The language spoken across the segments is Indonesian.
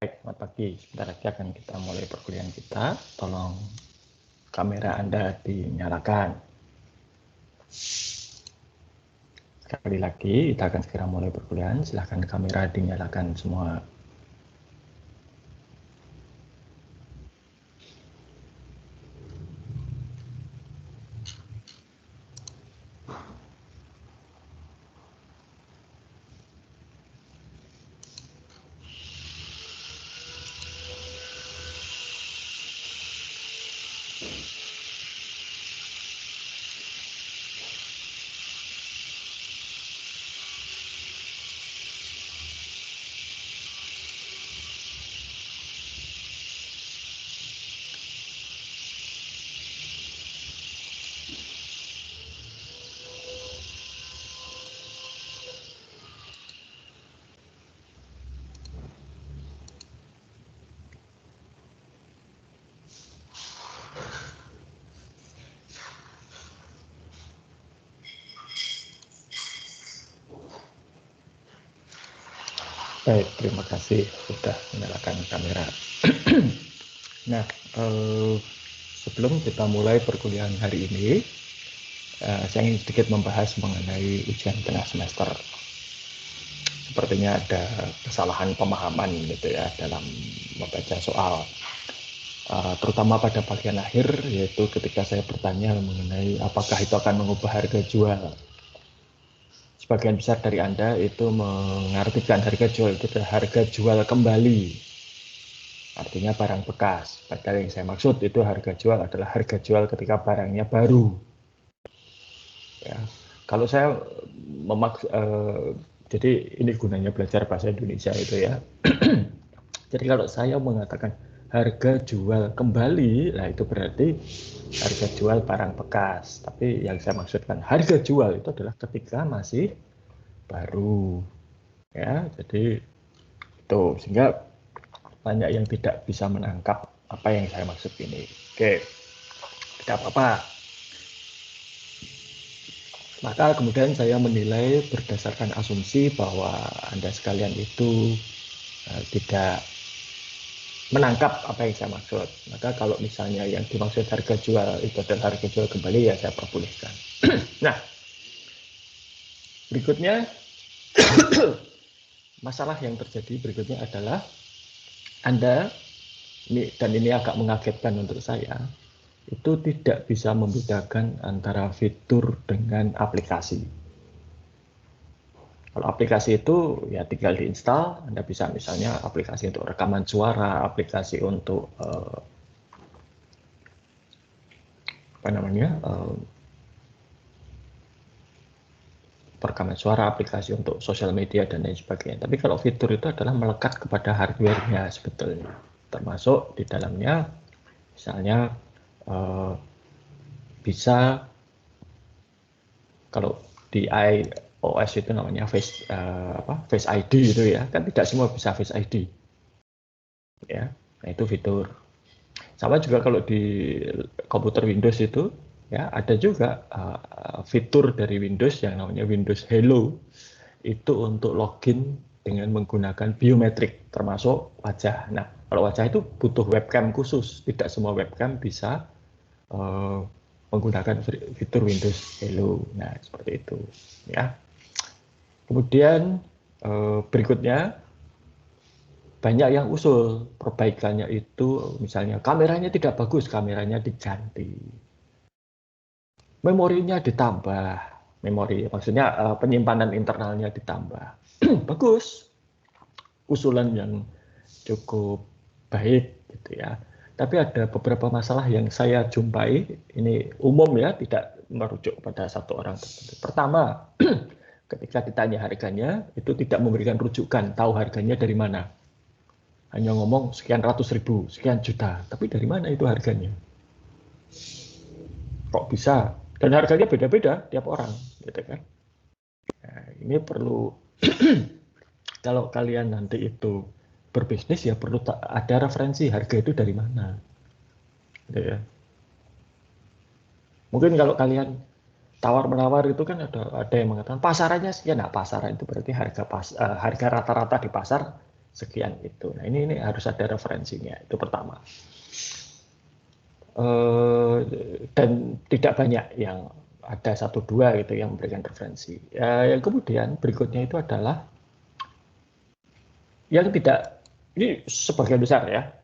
Selamat pagi, sebentar lagi akan kita mulai perkuliahan kita. Tolong kamera Anda dinyalakan. Sekali lagi, kita akan segera mulai perkuliahan. Silahkan kamera dinyalakan semua. Baik, terima kasih sudah menyalakan kamera. Nah, sebelum kita mulai perkuliahan hari ini, saya ingin sedikit membahas mengenai ujian tengah semester. Sepertinya ada kesalahan pemahaman gitu ya dalam membaca soal, terutama pada bagian akhir, yaitu ketika saya bertanya mengenai apakah itu akan mengubah harga jual. Sebagian besar dari Anda itu mengartikan harga jual itu adalah harga jual kembali, artinya barang bekas. Padahal yang saya maksud itu harga jual adalah harga jual ketika barangnya baru. Ya, kalau saya jadi ini gunanya belajar bahasa Indonesia itu ya. Jadi kalau saya mengatakan harga jual kembali, nah itu berarti harga jual barang bekas. Tapi yang saya maksudkan harga jual itu adalah ketika masih baru. Ya, jadi itu sehingga banyak yang tidak bisa menangkap apa yang saya maksud ini. Oke, tidak apa-apa. Maka kemudian saya menilai berdasarkan asumsi bahwa Anda sekalian itu tidak menangkap apa yang saya maksud. Maka kalau misalnya yang dimaksud harga jual itu adalah harga jual kembali, ya saya perbolehkan. Nah, berikutnya masalah yang terjadi berikutnya adalah Anda, dan ini agak mengagetkan untuk saya, itu tidak bisa membedakan antara fitur dengan aplikasi. Kalau aplikasi itu ya tinggal diinstal, Anda bisa misalnya aplikasi untuk rekaman suara, aplikasi untuk rekaman suara, aplikasi untuk sosial media dan lain sebagainya. Tapi kalau fitur itu adalah melekat kepada hardware-nya sebetulnya, termasuk di dalamnya misalnya bisa kalau di iOS itu namanya Face ID itu ya, kan tidak semua bisa Face ID. Ya, nah itu fitur. Sama juga kalau di komputer Windows itu ya ada juga fitur dari Windows yang namanya Windows Hello, itu untuk login dengan menggunakan biometrik termasuk wajah. Nah, kalau wajah itu butuh webcam khusus, tidak semua webcam bisa menggunakan fitur Windows Hello. Nah, seperti itu ya. Kemudian berikutnya banyak yang usul perbaikannya itu, misalnya kameranya tidak bagus, kameranya diganti, memorinya ditambah, memori maksudnya penyimpanan internalnya ditambah. Bagus, usulan yang cukup baik gitu ya. Tapi ada beberapa masalah yang saya jumpai, ini umum ya, tidak merujuk pada satu orang tertentu. Pertama, ketika ditanya harganya, itu tidak memberikan rujukan, tahu harganya dari mana. Hanya ngomong sekian ratus ribu, sekian juta, tapi dari mana itu harganya? Kok bisa? Dan harganya beda-beda tiap orang, gitu kan? Nah, ini perlu kalau kalian nanti itu berbisnis ya perlu ada referensi harga itu dari mana, gitu ya. Mungkin kalau kalian tawar menawar itu kan ada yang mengatakan pasarannya sekian. Nah, pasaran itu berarti harga rata-rata di pasar sekian itu. Nah ini harus ada referensinya, itu pertama. Dan tidak banyak yang ada 1-2 gitu yang memberikan referensi. Yang kemudian berikutnya itu adalah yang tidak, ini sebagian besar ya,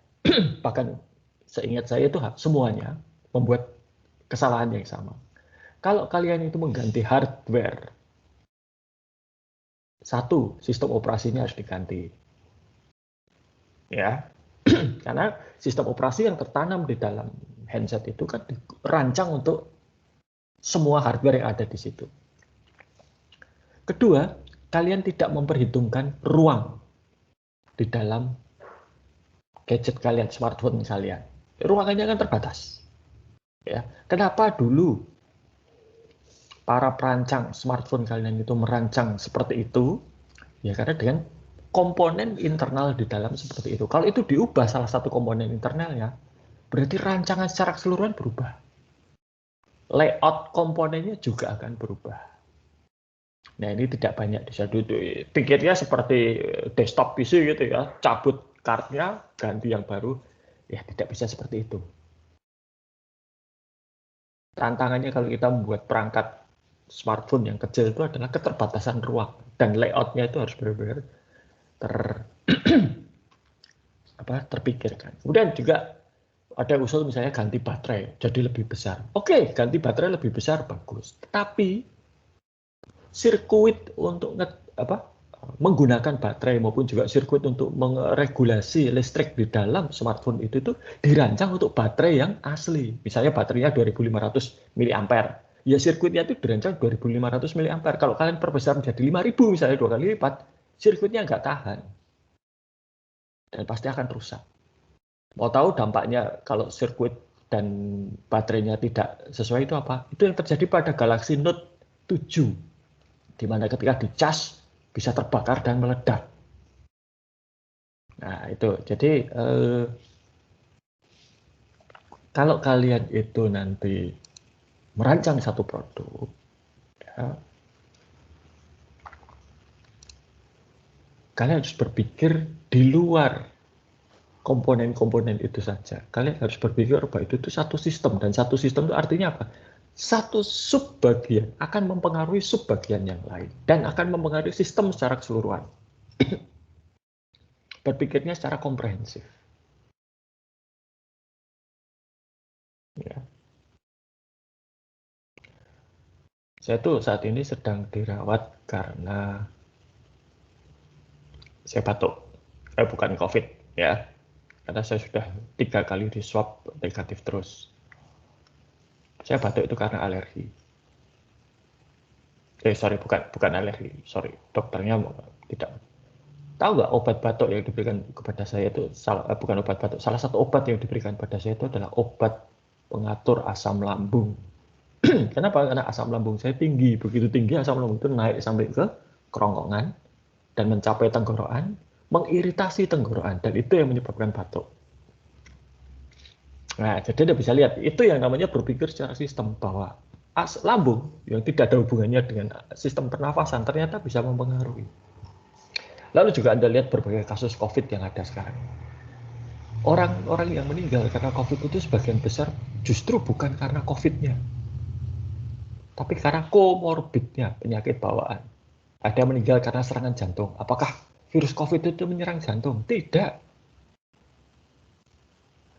bahkan seingat saya itu semuanya membuat kesalahan yang sama. Kalau kalian itu mengganti hardware, satu, sistem operasinya harus diganti. Ya, karena sistem operasi yang tertanam di dalam handset itu kan dirancang untuk semua hardware yang ada di situ. Kedua, kalian tidak memperhitungkan ruang di dalam gadget kalian, smartphone kalian. Ruangannya kan terbatas. Ya, kenapa dulu para perancang smartphone kalian itu merancang seperti itu? Ya karena dengan komponen internal di dalam seperti itu. Kalau itu diubah salah satu komponen internalnya, berarti rancangan secara keseluruhan berubah. Layout komponennya juga akan berubah. Nah ini tidak banyak disadari. Pikirnya seperti desktop PC gitu ya, cabut cardnya, ganti yang baru. Ya tidak bisa seperti itu. Tantangannya kalau kita membuat perangkat smartphone yang kecil itu adalah keterbatasan ruang. Dan layoutnya itu harus benar-benar terpikirkan. Kemudian juga ada usul misalnya ganti baterai jadi lebih besar. Oke, ganti baterai lebih besar bagus. Tapi sirkuit untuk menggunakan baterai maupun juga sirkuit untuk meregulasi listrik di dalam smartphone itu tuh dirancang untuk baterai yang asli. Misalnya baterainya 2500 mAh. Ya sirkuitnya itu dirancang 2500 mAh. Kalau kalian perbesar menjadi 5000 misalnya 2 kali lipat, sirkuitnya nggak tahan. Dan pasti akan rusak. Mau tahu dampaknya kalau sirkuit dan baterainya tidak sesuai itu apa? Itu yang terjadi pada Galaxy Note 7. Di mana ketika dicas bisa terbakar dan meledak. Nah, itu. Jadi kalau kalian itu nanti merancang satu produk, ya, kalian harus berpikir di luar komponen-komponen itu saja. Kalian harus berpikir bahwa itu satu sistem, dan satu sistem itu artinya apa? Satu subbagian akan mempengaruhi subbagian yang lain dan akan mempengaruhi sistem secara keseluruhan. Berpikirnya secara komprehensif. Ya. Saya tuh saat ini sedang dirawat karena saya batuk. Bukan COVID ya. Karena saya sudah 3 kali di swab negatif terus. Saya batuk itu karena alergi. Bukan alergi. Sorry, dokternya tidak. Tahu nggak obat batuk yang diberikan kepada saya itu bukan obat batuk. Salah satu obat yang diberikan pada saya itu adalah obat pengatur asam lambung. Kenapa? Karena asam lambung saya tinggi. Begitu tinggi asam lambung itu naik sampai ke kerongkongan dan mencapai tenggorokan, mengiritasi tenggorokan, dan itu yang menyebabkan batuk. Nah, jadi Anda bisa lihat, itu yang namanya berpikir secara sistem, bahwa lambung yang tidak ada hubungannya dengan sistem pernafasan ternyata bisa mempengaruhi. Lalu juga Anda lihat berbagai kasus COVID yang ada sekarang. Orang-orang yang meninggal karena COVID itu sebagian besar justru bukan karena COVID-nya, tapi karena komorbidnya, penyakit bawaan. Ada yang meninggal karena serangan jantung. Apakah virus COVID itu menyerang jantung? Tidak.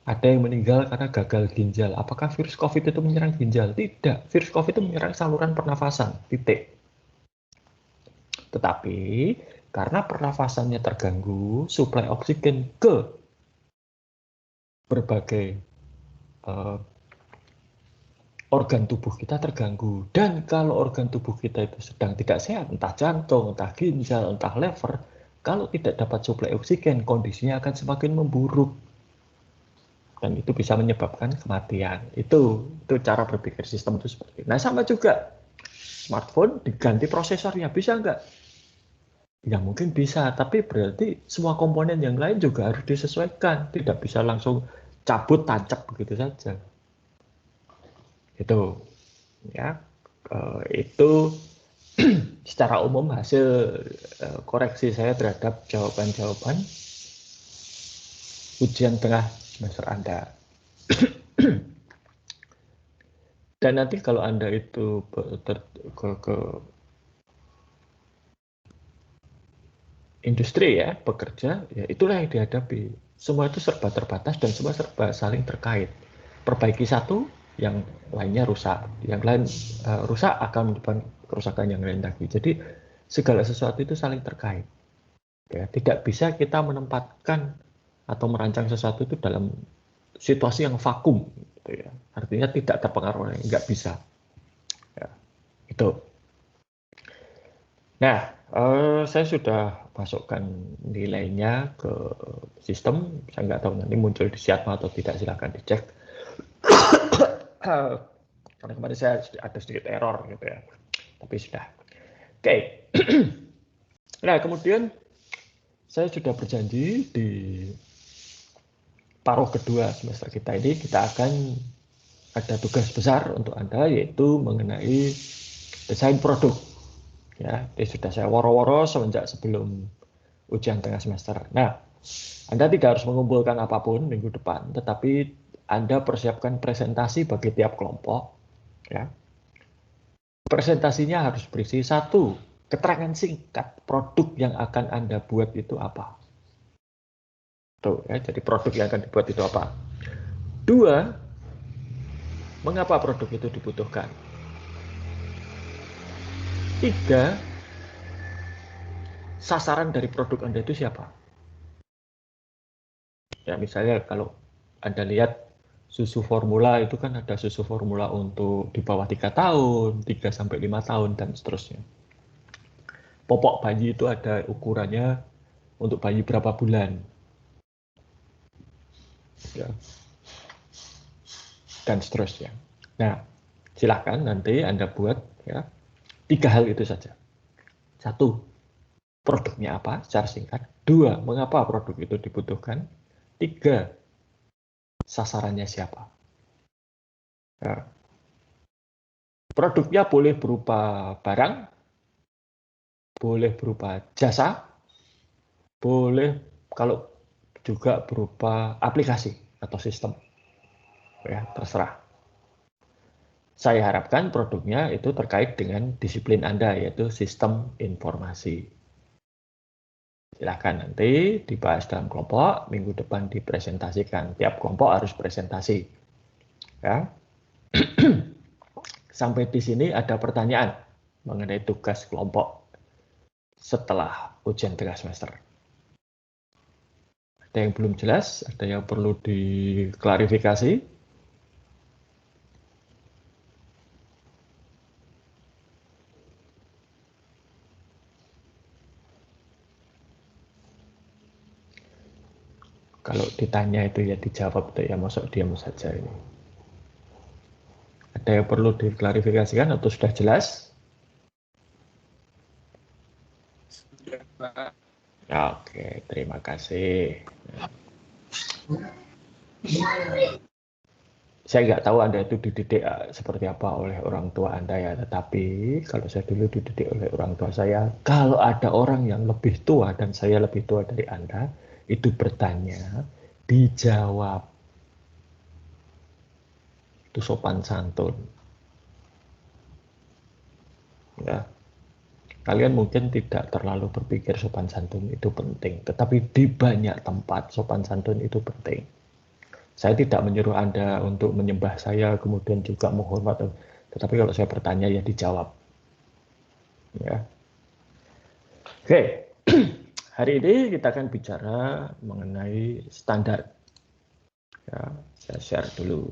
Ada yang meninggal karena gagal ginjal. Apakah virus COVID itu menyerang ginjal? Tidak. Virus COVID itu menyerang saluran pernafasan. Titik. Tetapi karena pernafasannya terganggu, suplai oksigen ke berbagai organ tubuh kita terganggu. Dan kalau organ tubuh kita itu sedang tidak sehat, entah jantung, entah ginjal, entah lever, kalau tidak dapat suplai oksigen, kondisinya akan semakin memburuk. Dan itu bisa menyebabkan kematian. Itu cara berpikir sistem itu seperti itu. Nah, sama juga smartphone diganti prosesornya, bisa nggak? Ya mungkin bisa, tapi berarti semua komponen yang lain juga harus disesuaikan. Tidak bisa langsung cabut tancap begitu saja. Itu ya, itu secara umum hasil koreksi saya terhadap jawaban-jawaban ujian tengah semester Anda. Dan nanti kalau Anda itu ke industri ya, bekerja, ya itulah yang dihadapi. Semua itu serba terbatas dan semua serba saling terkait. Perbaiki satu, yang lainnya rusak. Yang lain rusak akan menyebabkan kerusakan yang lain lagi. Jadi segala sesuatu itu saling terkait. Ya, tidak bisa kita menempatkan atau merancang sesuatu itu dalam situasi yang vakum. Gitu ya. Artinya tidak terpengaruh, nggak bisa. Ya, itu. Nah, saya sudah masukkan nilainya ke sistem. Saya nggak tahu nanti muncul di siapa atau tidak, silakan dicek. Karena kemarin saya ada sedikit error gitu ya. Tapi sudah. Oke. Nah, kemudian saya sudah berjanji di paruh kedua semester kita ini kita akan ada tugas besar untuk Anda, yaitu mengenai desain produk. Ya, ini sudah saya woro-woro semenjak sebelum ujian tengah semester. Nah, Anda tidak harus mengumpulkan apapun minggu depan, tetapi Anda persiapkan presentasi bagi tiap kelompok. Ya. Presentasinya harus berisi satu, keterangan singkat produk yang akan Anda buat itu apa. Tuh, ya, jadi produk yang akan dibuat itu apa. Dua, mengapa produk itu dibutuhkan. Tiga, sasaran dari produk Anda itu siapa. Ya, misalnya kalau Anda lihat susu formula itu kan ada susu formula untuk di bawah 3 tahun, 3-5 tahun, dan seterusnya. Popok bayi itu ada ukurannya untuk bayi berapa bulan. Ya. Dan seterusnya. Nah, silahkan nanti Anda buat ya 3 hal itu saja. 1, produknya apa secara singkat. 2, mengapa produk itu dibutuhkan. 3, sasarannya siapa. Ya. Produknya boleh berupa barang, boleh berupa jasa, boleh kalau juga berupa aplikasi atau sistem. Ya, terserah. Saya harapkan produknya itu terkait dengan disiplin Anda, yaitu sistem informasi. Silakan nanti dibahas dalam kelompok, minggu depan dipresentasikan. Tiap kelompok harus presentasi. Ya. Sampai di sini ada pertanyaan mengenai tugas kelompok setelah ujian tengah semester. Ada yang belum jelas, ada yang perlu diklarifikasi. Kalau ditanya itu ya dijawab, ya masuk diam saja ini. Ada yang perlu diklarifikasikan atau sudah jelas? Sudah, Pak. Oke, terima kasih. Saya nggak tahu Anda itu dididik seperti apa oleh orang tua Anda ya, tetapi kalau saya dulu dididik oleh orang tua saya, kalau ada orang yang lebih tua dan saya lebih tua dari Anda, itu bertanya, dijawab. Itu sopan santun. Ya. Kalian mungkin tidak terlalu berpikir sopan santun itu penting, tetapi di banyak tempat sopan santun itu penting. Saya tidak menyuruh Anda untuk menyembah saya, kemudian juga menghormat, tetapi kalau saya bertanya ya dijawab. Ya. Oke, hari ini kita akan bicara mengenai standar. Ya, saya share dulu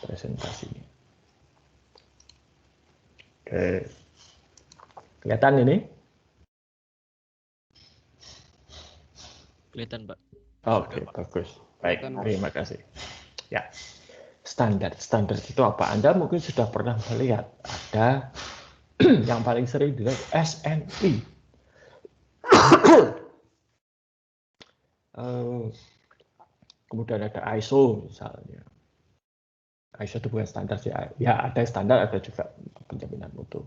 presentasinya. Oke, kelihatan ini? Kelihatan, Pak. Oke, bagus. Baik, Kelihatan, Pak. terima kasih. Ya, standar itu apa? Anda mungkin sudah pernah melihat ada yang paling sering dilihat SNI. Kemudian ada ISO misalnya. ISO itu bukan standar sih. Ya ada standar, ada juga penjaminan mutu.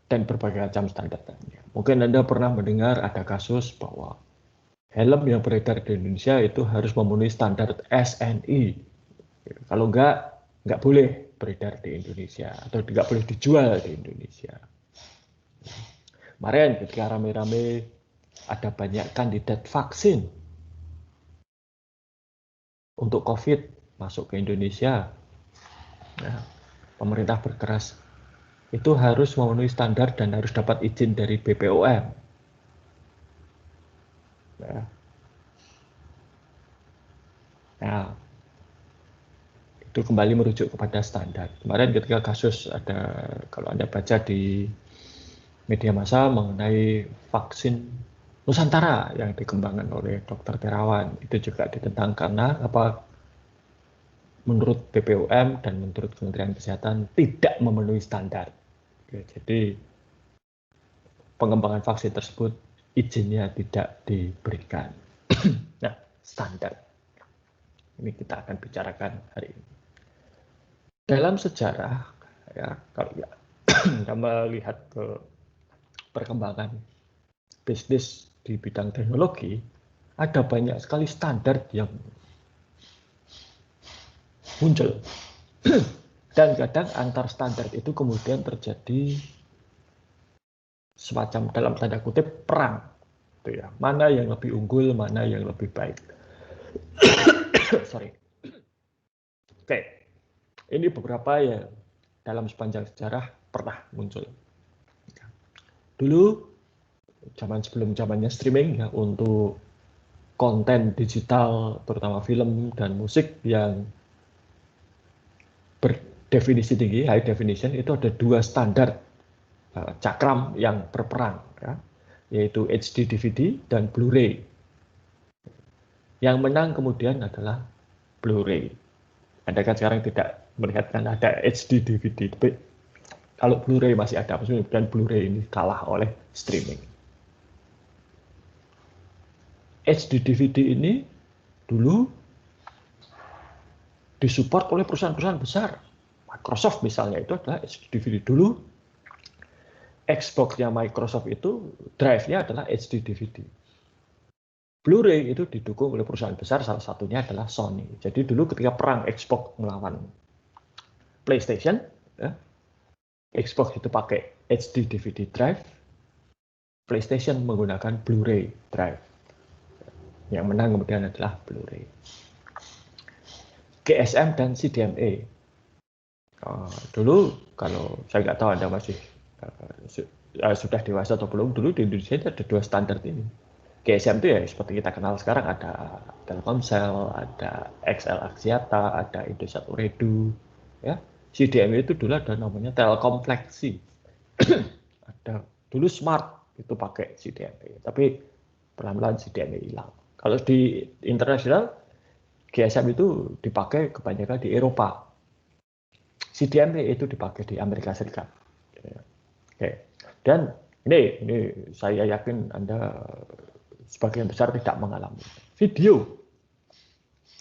dan berbagai macam standar lainnya. Mungkin Anda pernah mendengar ada kasus bahwa helm yang beredar di Indonesia itu harus memenuhi standar SNI. Kalau nggak boleh beredar di Indonesia atau nggak boleh dijual di Indonesia. Kemarin ketika rame-rame ada banyak kandidat vaksin untuk COVID masuk ke Indonesia, nah, pemerintah berkeras itu harus memenuhi standar dan harus dapat izin dari BPOM. Nah, itu kembali merujuk kepada standar. Kemarin ketika kasus ada, kalau Anda baca di media massa mengenai vaksin Nusantara yang dikembangkan oleh Dr. Terawan, itu juga ditentang karena menurut BPOM dan menurut Kementerian Kesehatan tidak memenuhi standar. Jadi pengembangan vaksin tersebut izinnya tidak diberikan. Nah, standar ini kita akan bicarakan hari ini. Dalam sejarah, ya, kalau kita melihat ke perkembangan bisnis di bidang teknologi, ada banyak sekali standar yang muncul. Dan kadang antar standar itu kemudian terjadi semacam dalam tanda kutip perang. Itu ya. Mana yang lebih unggul, mana yang lebih baik. Sorry. Oke. Ini beberapa yang dalam sepanjang sejarah pernah muncul. Dulu, sebelum zamannya streaming ya, untuk konten digital, terutama film dan musik yang berdefinisi tinggi, high definition, itu ada dua standar cakram yang berperang, ya, yaitu HD DVD dan Blu-ray. Yang menang kemudian adalah Blu-ray. Anda kan sekarang tidak melihat kan ada HD DVD, tapi kalau Blu-ray masih ada, dan Blu-ray ini kalah oleh streaming. HD DVD ini dulu disupport oleh perusahaan-perusahaan besar. Microsoft misalnya itu adalah HD DVD dulu. Xbox-nya Microsoft itu drive-nya adalah HD DVD. Blu-ray itu didukung oleh perusahaan besar, salah satunya adalah Sony. Jadi dulu ketika perang Xbox melawan PlayStation, ya, Xbox itu pakai HD DVD drive, PlayStation menggunakan Blu-ray drive. Yang menang kemudian adalah Blu-ray. GSM dan CDMA. Dulu kalau saya nggak tahu Anda masih sudah dewasa atau belum, dulu di Indonesia itu ada dua standar ini. GSM itu ya seperti kita kenal sekarang, ada Telkomsel, ada XL Axiata, ada Indosat Ooredoo, ya. CDMA itu dulu ada namanya Telkomplexi. Ada dulu Smart itu pakai CDMA, tapi pelan-pelan CDMA hilang. Kalau di internasional GSM itu dipakai kebanyakan di Eropa. CDMA itu dipakai di Amerika Serikat. Oke. Dan ini saya yakin Anda sebagian besar tidak mengalami. Video,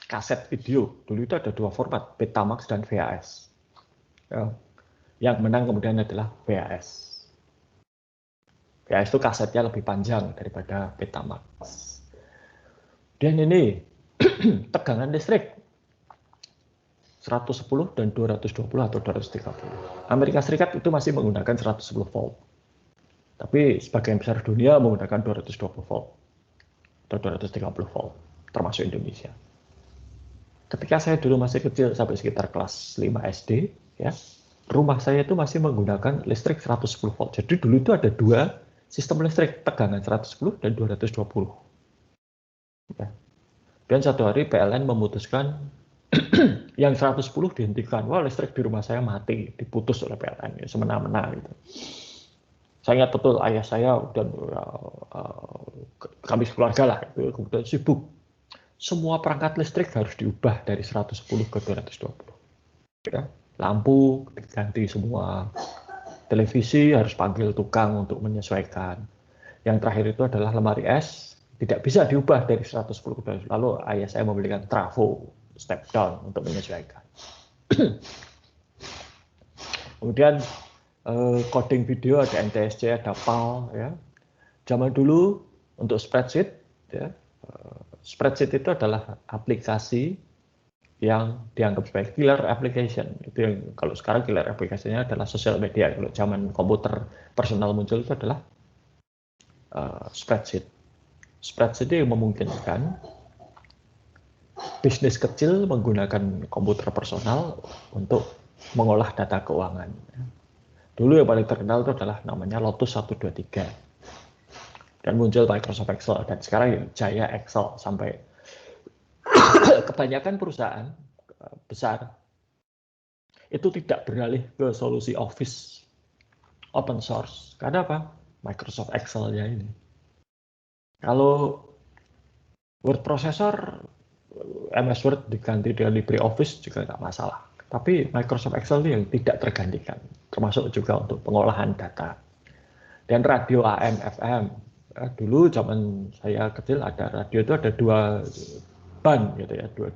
kaset video, dulu itu ada dua format, Betamax dan VHS. Ya. Yang menang kemudian adalah VHS. VHS itu kasetnya lebih panjang daripada Betamax. Dan ini tegangan listrik 110 dan 220 atau 230. Amerika Serikat itu masih menggunakan 110 volt. Tapi sebagian besar dunia menggunakan 220 volt atau 230 volt, termasuk Indonesia. Ketika saya dulu masih kecil sampai sekitar kelas 5 SD, ya, rumah saya itu masih menggunakan listrik 110 volt. Jadi dulu itu ada dua sistem listrik, tegangan 110 dan 220. Ya. Dan satu hari PLN memutuskan yang 110 dihentikan. Wah, listrik di rumah saya mati, diputus oleh PLN, ya, semena-mena gitu. Saya ingat betul ayah saya dan kami keluarga lah itu kemudian sibuk. Semua perangkat listrik harus diubah dari 110 ke 220. Ya, lampu diganti semua. Televisi harus panggil tukang untuk menyesuaikan. Yang terakhir itu adalah lemari es, tidak bisa diubah dari 110 ke 220. Lalu ayah saya membelikan trafo step down untuk menyesuaikan. Kemudian coding video ada NTSC, ada PAL, ya. Zaman dulu untuk spreadsheet, ya, spreadsheet itu adalah aplikasi yang dianggap sebagai killer application. Itu yang kalau sekarang killer aplikasinya adalah sosial media. Kalau zaman komputer personal muncul itu adalah spreadsheet. Spreadsheet itu yang memungkinkan bisnis kecil menggunakan komputer personal untuk mengolah data keuangan. Dulu yang paling terkenal itu adalah namanya Lotus 123. Dan muncul Microsoft Excel. Dan sekarang jaya Excel sampai kebanyakan perusahaan besar itu tidak beralih ke solusi Office open source. Karena apa? Microsoft Excel-nya ini. Kalau word processor, MS Word diganti dengan LibreOffice juga nggak masalah. Tapi Microsoft Excel ini yang tidak tergantikan, termasuk juga untuk pengolahan data. Dan radio AM, FM. Dulu zaman saya kecil ada radio itu ada 2 band gitu ya, 2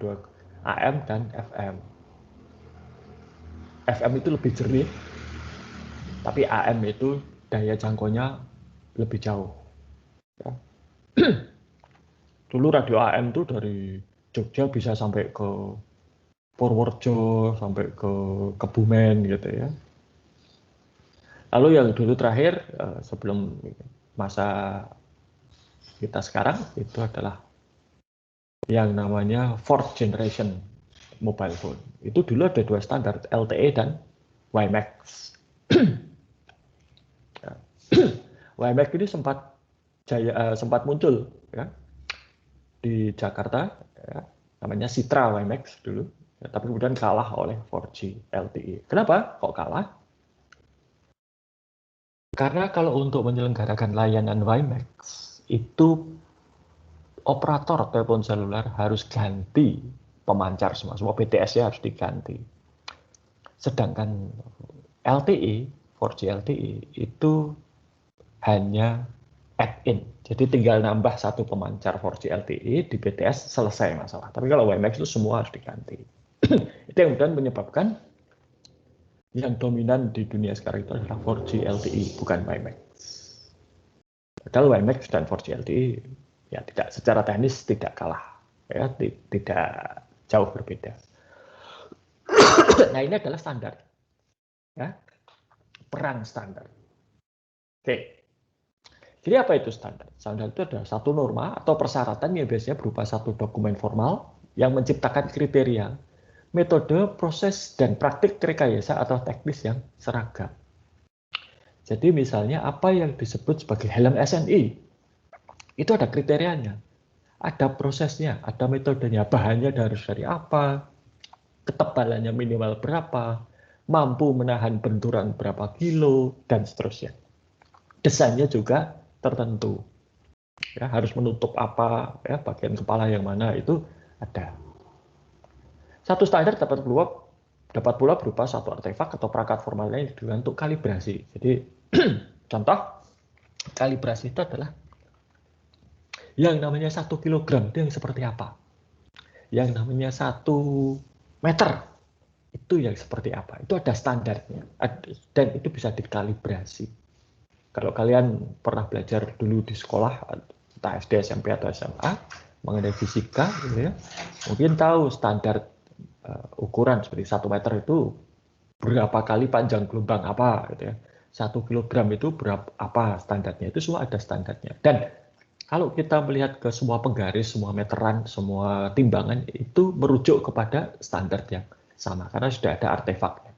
AM dan FM. FM itu lebih jernih, tapi AM itu daya jangkaunya lebih jauh. Ya. Dulu radio AM itu dari Jogja bisa sampai ke Purworejo, sampai ke Kebumen gitu ya. Lalu yang dulu terakhir sebelum masa kita sekarang itu adalah yang namanya 4th generation mobile phone. Itu dulu ada 2 standar, LTE dan WiMAX. WiMAX ini sempat muncul ya, di Jakarta, ya, namanya Citra WiMAX dulu, ya, tapi kemudian kalah oleh 4G LTE. Kenapa kok kalah? Karena kalau untuk menyelenggarakan layanan WiMAX itu operator telepon seluler harus ganti pemancar semua BTS-nya harus diganti. Sedangkan LTE, 4G LTE itu hanya add-in. Jadi tinggal nambah 1 pemancar 4G LTE di BTS selesai masalah. Tapi kalau WiMAX itu semua harus diganti. Itu yang kemudian menyebabkan yang dominan di dunia sekarang itu adalah 4G LTE, bukan WiMAX. Padahal WiMAX dan 4G LTE ya tidak secara teknis tidak kalah, ya tidak jauh berbeda. Nah ini adalah standar, ya, perang standar. Oke, jadi apa itu standar? Standar itu adalah satu norma atau persyaratan yang biasanya berupa satu dokumen formal yang menciptakan kriteria, metode, proses, dan praktik rekayasa atau teknis yang seragam. Jadi misalnya apa yang disebut sebagai helm SNI, itu ada kriterianya, ada prosesnya, ada metodenya, bahannya harus dari apa, ketebalannya minimal berapa, mampu menahan benturan berapa kilo, dan seterusnya. Desainnya juga tertentu, ya, harus menutup apa, ya, bagian kepala yang mana itu ada. Satu standar dapat pula berupa satu artefak atau perangkat formal lain untuk kalibrasi. Jadi contoh kalibrasi itu adalah yang namanya 1 kilogram itu yang seperti apa, yang namanya 1 meter itu yang seperti apa, itu ada standarnya dan itu bisa dikalibrasi. Kalau kalian pernah belajar dulu di sekolah, entah SD, SMP atau SMA mengenai fisika, gitu ya, mungkin tahu standar ukuran seperti 1 meter itu berapa kali panjang gelombang apa, gitu ya. 1 kilogram itu berapa apa standarnya, itu semua ada standarnya. Dan kalau kita melihat ke semua penggaris, semua meteran, semua timbangan itu merujuk kepada standar yang sama karena sudah ada artefaknya.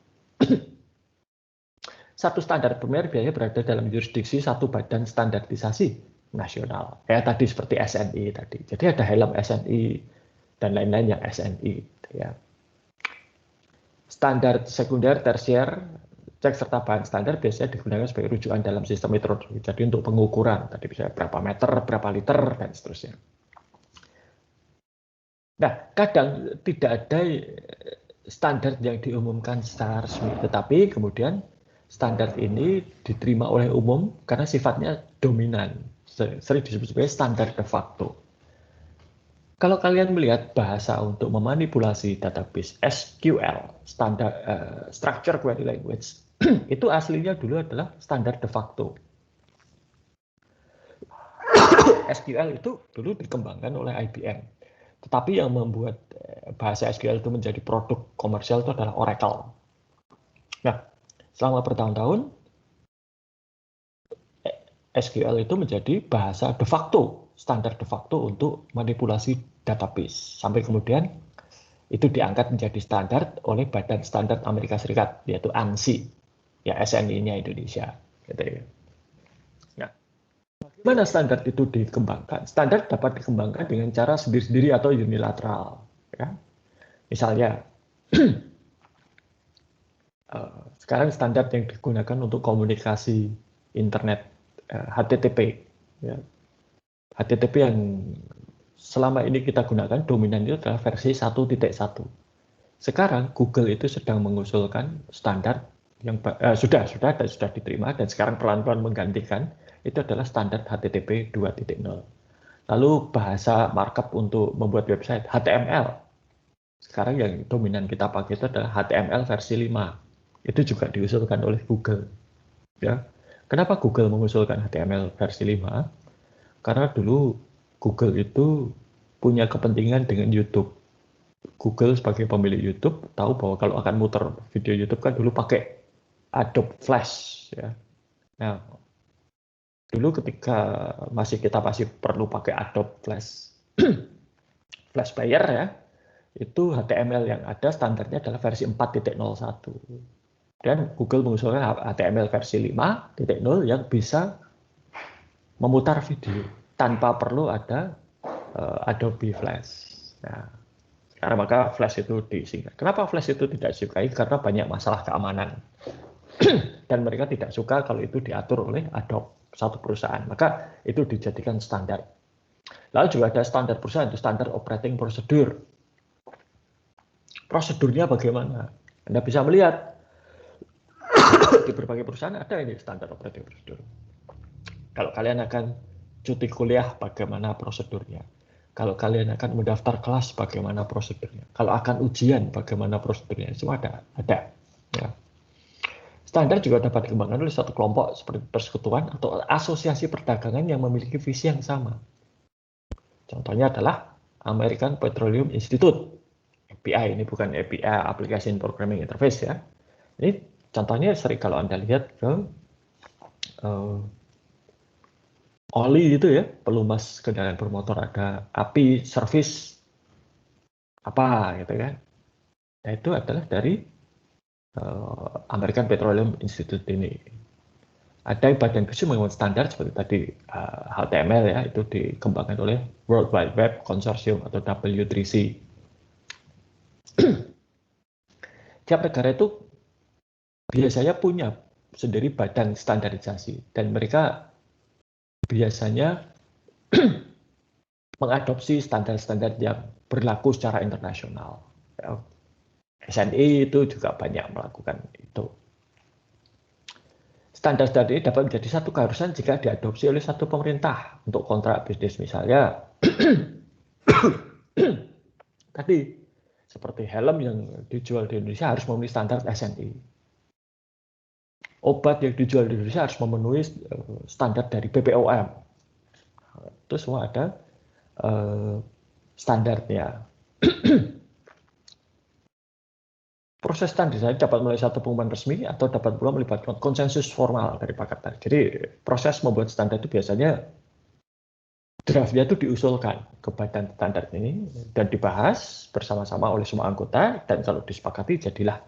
Satu standar primer biasanya berada dalam jurisdiksi satu badan standarisasi nasional. Ya tadi seperti SNI tadi. Jadi ada helm SNI dan lain-lain yang SNI. Ya. Standar sekunder, tersier, cek serta bahan standar biasanya digunakan sebagai rujukan dalam sistem metrologi. Jadi untuk pengukuran, tadi bisa berapa meter, berapa liter, dan seterusnya. Nah, kadang tidak ada standar yang diumumkan secara resmi, tetapi kemudian standar ini diterima oleh umum karena sifatnya dominan, sering disebut sebagai standar de facto. Kalau kalian melihat bahasa untuk memanipulasi database SQL, Structure Query Language, itu aslinya dulu adalah standar de facto. SQL itu dulu dikembangkan oleh IBM. Tetapi yang membuat bahasa SQL itu menjadi produk komersial itu adalah Oracle. Nah, selama bertahun-tahun SQL itu menjadi bahasa de facto, standar de facto untuk manipulasi database. Sampai kemudian itu diangkat menjadi standar oleh Badan Standar Amerika Serikat, yaitu ANSI, ya SNI-nya Indonesia. Gitu ya. Nah, bagaimana standar itu dikembangkan? Standar dapat dikembangkan dengan cara sendiri-sendiri atau unilateral. Ya. Misalnya, sekarang standar yang digunakan untuk komunikasi internet HTTP. Ya. HTTP yang selama ini kita gunakan dominan itu adalah versi 1.1. Sekarang Google itu sedang mengusulkan standar yang sudah diterima dan sekarang pelan-pelan menggantikan, itu adalah standar HTTP 2.0. Lalu bahasa markup untuk membuat website HTML. Sekarang yang dominan kita pakai itu adalah HTML versi 5. Itu juga diusulkan oleh Google. Ya. Kenapa Google mengusulkan HTML versi 5? Karena dulu Google itu punya kepentingan dengan YouTube. Google sebagai pemilik YouTube tahu bahwa kalau akan muter video YouTube kan dulu pakai Adobe Flash. Ya. Nah, dulu ketika kita masih perlu pakai Adobe Flash, Flash Player ya, itu HTML yang ada standarnya adalah versi 4.01. Dan Google mengusulkan HTML versi 5.0 yang bisa memutar video tanpa perlu ada Adobe Flash. Nah, karena maka Flash itu disingkat. Kenapa Flash itu tidak disukai? Karena banyak masalah keamanan. Dan mereka tidak suka kalau itu diatur oleh Adobe, satu perusahaan. Maka itu dijadikan standar. Lalu juga ada standar perusahaan, itu standar operating procedure. Prosedurnya bagaimana? Anda bisa melihat di berbagai perusahaan ada ini standar operating procedure. Kalau kalian akan cuti kuliah, bagaimana prosedurnya? Kalau kalian akan mendaftar kelas, bagaimana prosedurnya? Kalau akan ujian, bagaimana prosedurnya? Semua ada. Ya. Standar juga dapat dikembangkan oleh suatu kelompok seperti persekutuan atau asosiasi perdagangan yang memiliki visi yang sama. Contohnya adalah American Petroleum Institute, API. Ini bukan API, Application Programming Interface ya. Ini contohnya sering kalau Anda lihat ke oli itu ya, pelumas kendaraan bermotor, ada API service apa gitu kan. Nah, itu adalah dari American Petroleum Institute ini. Ada badan khusus membuat standar seperti tadi HTML ya, itu dikembangkan oleh World Wide Web Consortium atau W3C. Tiap negara itu biasanya punya sendiri badan standarisasi dan mereka biasanya mengadopsi standar-standar yang berlaku secara internasional. SNI itu juga banyak melakukan itu. Standar-standar ini dapat menjadi satu keharusan jika diadopsi oleh satu pemerintah untuk kontrak bisnis misalnya. Tadi seperti helm yang dijual di Indonesia harus memenuhi standar SNI. Obat yang dijual di Indonesia harus memenuhi standar dari BPOM. Itu semua ada standarnya. Proses standarisasi dapat melalui satu pengumuman resmi atau dapat pula melibatkan konsensus formal dari pakar. Jadi proses membuat standar itu biasanya draftnya itu diusulkan ke badan standar ini dan dibahas bersama-sama oleh semua anggota dan kalau disepakati jadilah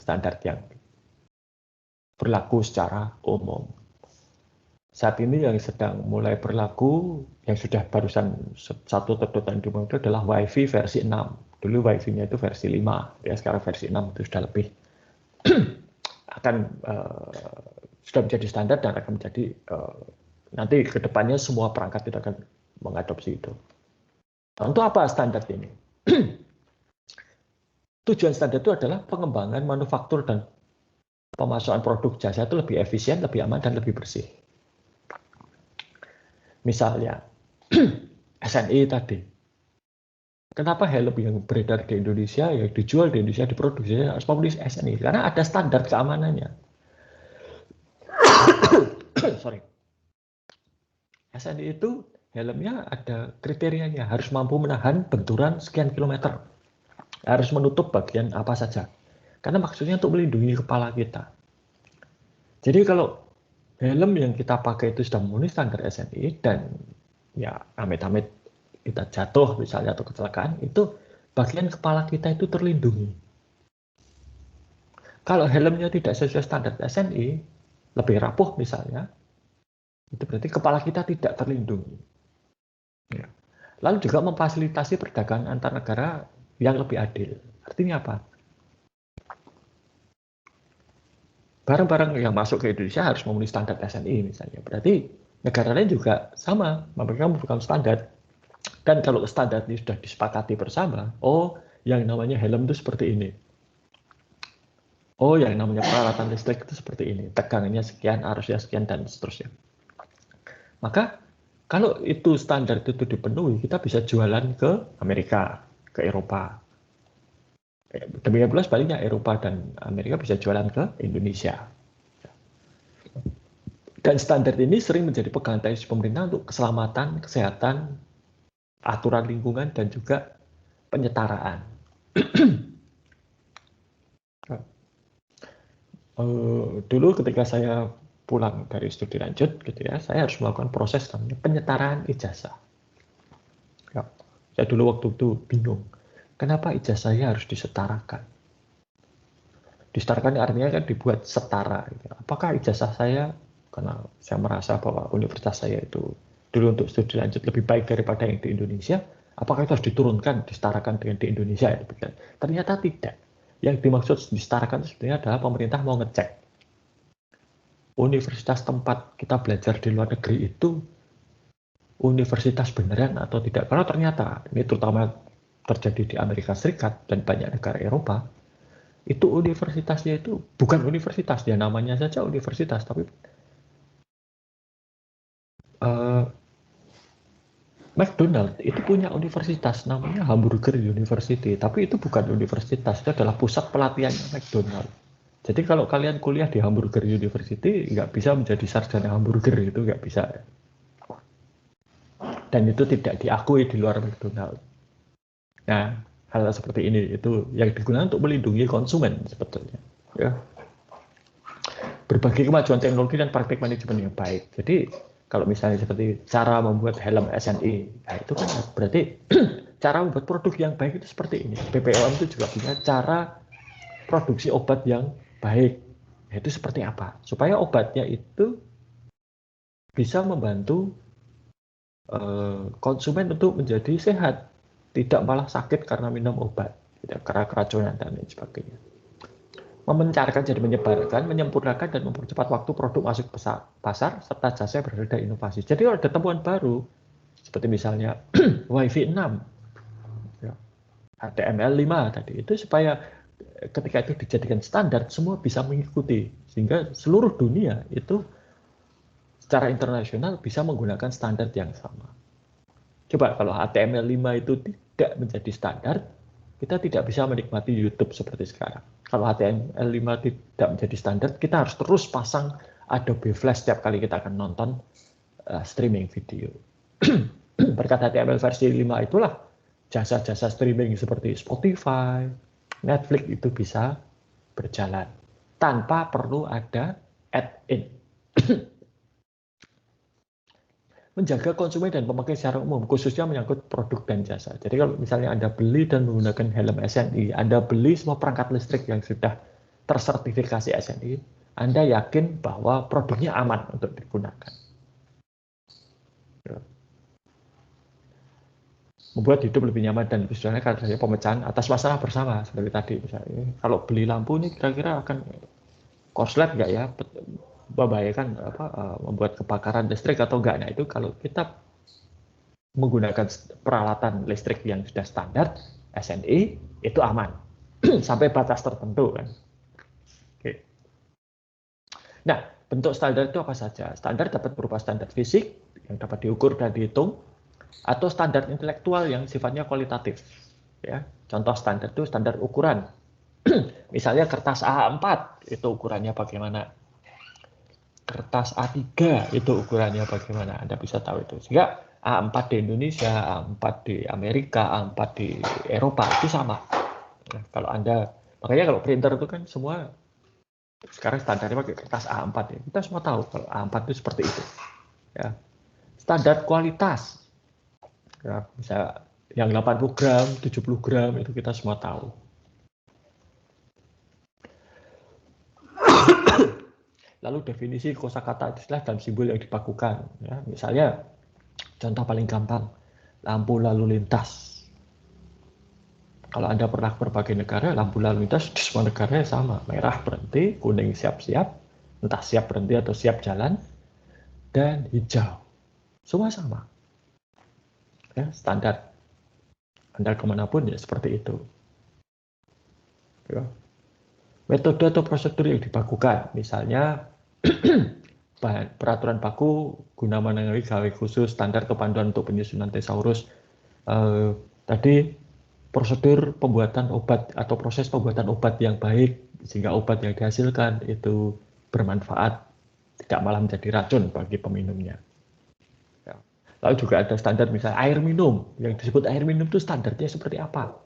standar yang berlaku secara umum. Saat ini yang sedang mulai berlaku, yang sudah barusan satu tertutupan diumum itu adalah WiFi versi 6. Dulu Wi-Fi-nya itu versi 5, ya sekarang versi 6 itu sudah lebih sudah menjadi standar dan akan menjadi nanti ke depannya semua perangkat itu akan mengadopsi itu. Nah, untuk apa standar ini? Tujuan standar itu adalah pengembangan manufaktur dan pemasaran produk jasa itu lebih efisien, lebih aman, dan lebih bersih. Misalnya, SNI tadi. Kenapa helm yang beredar di Indonesia, yang dijual di Indonesia, diproduksi harus memenuhi SNI? Karena ada standar keamanannya. Sorry. SNI itu helmnya ada kriterianya, harus mampu menahan benturan sekian kilometer, harus menutup bagian apa saja. Karena maksudnya untuk melindungi kepala kita. Jadi kalau helm yang kita pakai itu sudah memenuhi standar SNI dan ya amit-amit kita jatuh misalnya atau kecelakaan, itu bagian kepala kita itu terlindungi. Kalau helmnya tidak sesuai standar SNI, lebih rapuh misalnya, itu berarti kepala kita tidak terlindungi. Ya. Lalu juga memfasilitasi perdagangan antar negara yang lebih adil. Artinya apa? Barang-barang yang masuk ke Indonesia harus memenuhi standar SNI misalnya. Berarti negara lain juga sama, mereka membutuhkan standar. Dan kalau standar ini sudah disepakati bersama, oh yang namanya helm itu seperti ini. Oh yang namanya peralatan listrik itu seperti ini. Tegangannya sekian, arusnya sekian, dan seterusnya. Maka kalau itu standar itu dipenuhi, kita bisa jualan ke Amerika, ke Eropa. Demikian pula sebaliknya, Eropa dan Amerika bisa jualan ke Indonesia. Dan standar ini sering menjadi pegangan teknis pemerintah untuk keselamatan, kesehatan, aturan lingkungan, dan juga penyetaraan. Dulu ketika saya pulang dari studi lanjut, gitu ya, saya harus melakukan proses namanya penyetaraan ijazah. Ya, saya dulu waktu itu bingung, kenapa ijazah saya harus disetarakan? Disetarakan artinya kan dibuat setara. Gitu. Apakah ijazah saya, karena saya merasa bahwa universitas saya itu dulu untuk studi lanjut lebih baik daripada yang di Indonesia, apakah itu harus diturunkan, disetarakan dengan di Indonesia? Ternyata tidak. Yang dimaksud disetarakan itu sebenarnya adalah pemerintah mau ngecek universitas tempat kita belajar di luar negeri itu universitas beneran atau tidak. Karena ternyata, ini terutama terjadi di Amerika Serikat dan banyak negara Eropa, itu universitasnya itu bukan universitas, ya namanya saja universitas, tapi McDonald itu punya universitas namanya Hamburger University, tapi itu bukan universitas, itu adalah pusat pelatihannya McDonald. Jadi kalau kalian kuliah di Hamburger University, nggak bisa menjadi sarjana hamburger, itu nggak bisa. Dan itu tidak diakui di luar McDonald. Nah, hal seperti ini itu yang digunakan untuk melindungi konsumen sebetulnya. Ya. Berbagai kemajuan teknologi dan praktik manajemen yang baik. Jadi kalau misalnya seperti cara membuat helm SNI, nah itu kan berarti cara membuat produk yang baik itu seperti ini. BPOM itu juga punya cara produksi obat yang baik. Itu seperti apa? Supaya obatnya itu bisa membantu konsumen untuk menjadi sehat, tidak malah sakit karena minum obat, tidak karena keracunan dan lain sebagainya. Memencarkan jadi menyebarkan, menyempurnakan dan mempercepat waktu produk masuk pasar serta jasa berada inovasi. Jadi ada temuan baru seperti misalnya Wi-Fi 6, ya, HTML5 tadi itu supaya ketika itu dijadikan standar semua bisa mengikuti sehingga seluruh dunia itu secara internasional bisa menggunakan standar yang sama. Coba kalau HTML5 itu tidak menjadi standar, kita tidak bisa menikmati YouTube seperti sekarang. Kalau HTML5 tidak menjadi standar, kita harus terus pasang Adobe Flash setiap kali kita akan nonton streaming video. Berkat HTML versi 5 itulah jasa-jasa streaming seperti Spotify, Netflix itu bisa berjalan tanpa perlu ada add-in. Menjaga konsumen dan pemakai secara umum, khususnya menyangkut produk dan jasa. Jadi kalau misalnya Anda beli dan menggunakan helm SNI, Anda beli semua perangkat listrik yang sudah tersertifikasi SNI, Anda yakin bahwa produknya aman untuk digunakan. Membuat hidup lebih nyaman dan visualnya karena pemecahan atas masalah bersama seperti tadi misalnya. Kalau beli lampu ini kira-kira akan korslet nggak ya, membahayakan membuat kebakaran listrik atau enggak. Nah itu kalau kita menggunakan peralatan listrik yang sudah standar SNI itu aman sampai batas tertentu kan. Oke. Nah bentuk standar itu apa saja? Standar dapat berupa standar fisik yang dapat diukur dan dihitung, atau standar intelektual yang sifatnya kualitatif. Ya, contoh standar itu standar ukuran. Misalnya kertas A4 itu ukurannya bagaimana? Kertas A3 itu ukurannya bagaimana? Anda bisa tahu itu. Sehingga A4 di Indonesia, A4 di Amerika, A4 di Eropa itu sama. Nah, kalau Anda, makanya kalau printer itu kan semua sekarang standarnya pakai kertas A4 ya. Kita semua tahu kalau A4 itu seperti itu. Ya. Standar kualitas. Ya, bisa yang 80 gram, 70 gram itu kita semua tahu. Lalu definisi kosakata istilah dan simbol yang dibakukan. Ya, misalnya contoh paling gampang, lampu lalu lintas. Kalau Anda pernah ke berbagai negara, lampu lalu lintas di semua negara sama. Merah berhenti, kuning siap-siap, entah siap berhenti atau siap jalan, dan hijau. Semua sama. Ya, standar. Anda kemanapun ya seperti itu. Ya. Metode atau prosedur yang dibakukan, misalnya peraturan baku guna menangani gawe khusus standar kepanduan untuk penyusunan tesaurus. Tadi prosedur pembuatan obat atau proses pembuatan obat yang baik sehingga obat yang dihasilkan itu bermanfaat, tidak malah menjadi racun bagi peminumnya. Ya. Lalu juga ada standar misalnya air minum, yang disebut air minum itu standarnya seperti apa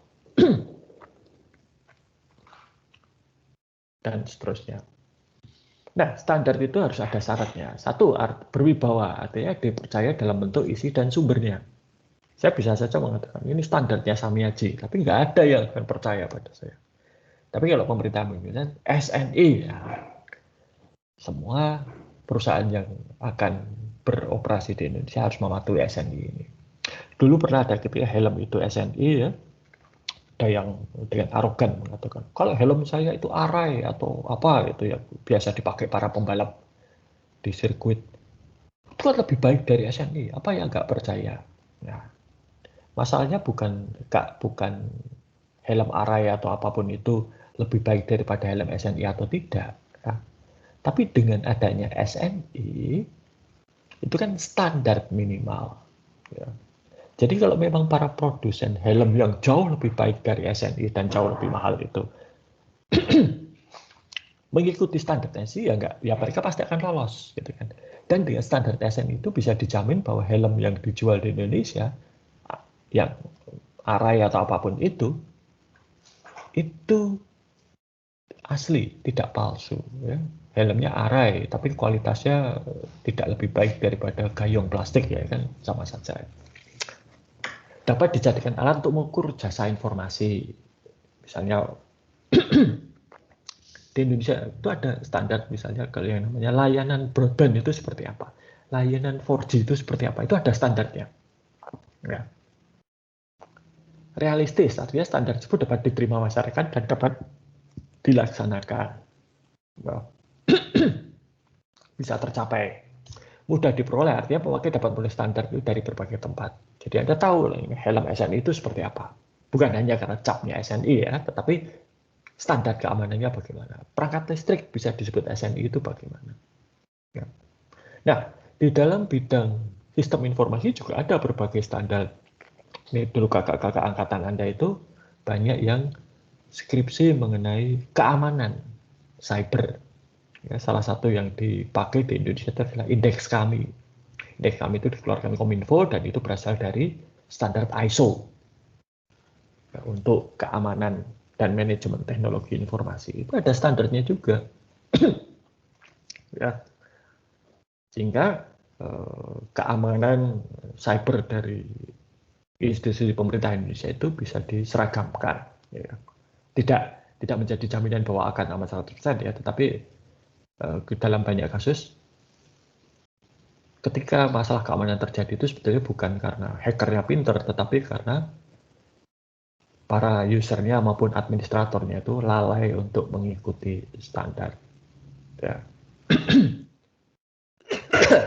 dan seterusnya. Nah, standar itu harus ada syaratnya. Satu, berwibawa, artinya dipercaya dalam bentuk isi dan sumbernya. Saya bisa saja mengatakan, ini standarnya Samiaji, tapi nggak ada yang akan percaya pada saya. Tapi kalau pemerintah menggunakan SNI, ya, semua perusahaan yang akan beroperasi di Indonesia harus mematuhi SNI ini. Dulu pernah ada ketika helm itu SNI, ya, ada yang dengan arogan mengatakan, kalau helm saya itu Arai atau apa itu ya biasa dipakai para pembalap di sirkuit, itu kan lebih baik dari SNI. Apa yang nggak percaya? Nah, masalahnya bukan helm Arai atau apapun itu lebih baik daripada helm SNI atau tidak. Ya. Tapi dengan adanya SNI, itu kan standar minimal. Ya. Jadi kalau memang para produsen helm yang jauh lebih baik dari SNI dan jauh lebih mahal itu mengikuti standar SNI, ya mereka pasti akan lolos, gitu kan. Dan dengan standar SNI itu bisa dijamin bahwa helm yang dijual di Indonesia, yang Arai atau apapun itu asli, tidak palsu. Ya. Helmnya Arai, tapi kualitasnya tidak lebih baik daripada gayung plastik, ya kan, sama saja. Dapat dijadikan alat untuk mengukur jasa informasi. Misalnya di Indonesia itu ada standar, misalnya kalau yang namanya layanan broadband itu seperti apa, layanan 4G itu seperti apa, itu ada standarnya. Ya. Realistis, artinya standar tersebut dapat diterima masyarakat dan dapat dilaksanakan. Nah, bisa tercapai, mudah diperoleh, artinya pemakai dapat menulis standar itu dari berbagai tempat. Jadi Anda tahu helm SNI itu seperti apa. Bukan hanya karena capnya SNI ya, tetapi standar keamanannya bagaimana. Perangkat listrik bisa disebut SNI itu bagaimana. Ya. Nah, di dalam bidang sistem informasi juga ada berbagai standar. Ini dulu kakak-kakak angkatan Anda itu banyak yang skripsi mengenai keamanan cyber. Ya, salah satu yang dipakai di Indonesia itu adalah indeks kami. Indeks kami itu dikeluarkan Kominfo dan itu berasal dari standar ISO ya, untuk keamanan dan manajemen teknologi informasi. Itu ada standarnya juga. Ya, sehingga keamanan cyber dari institusi pemerintah Indonesia itu bisa diseragamkan. Ya. Tidak menjadi jaminan bahwa akan aman 100% ya, tetapi dalam banyak kasus ketika masalah keamanan terjadi itu sebetulnya bukan karena hackernya pinter, tetapi karena para usernya maupun administratornya itu lalai untuk mengikuti standar. Ya.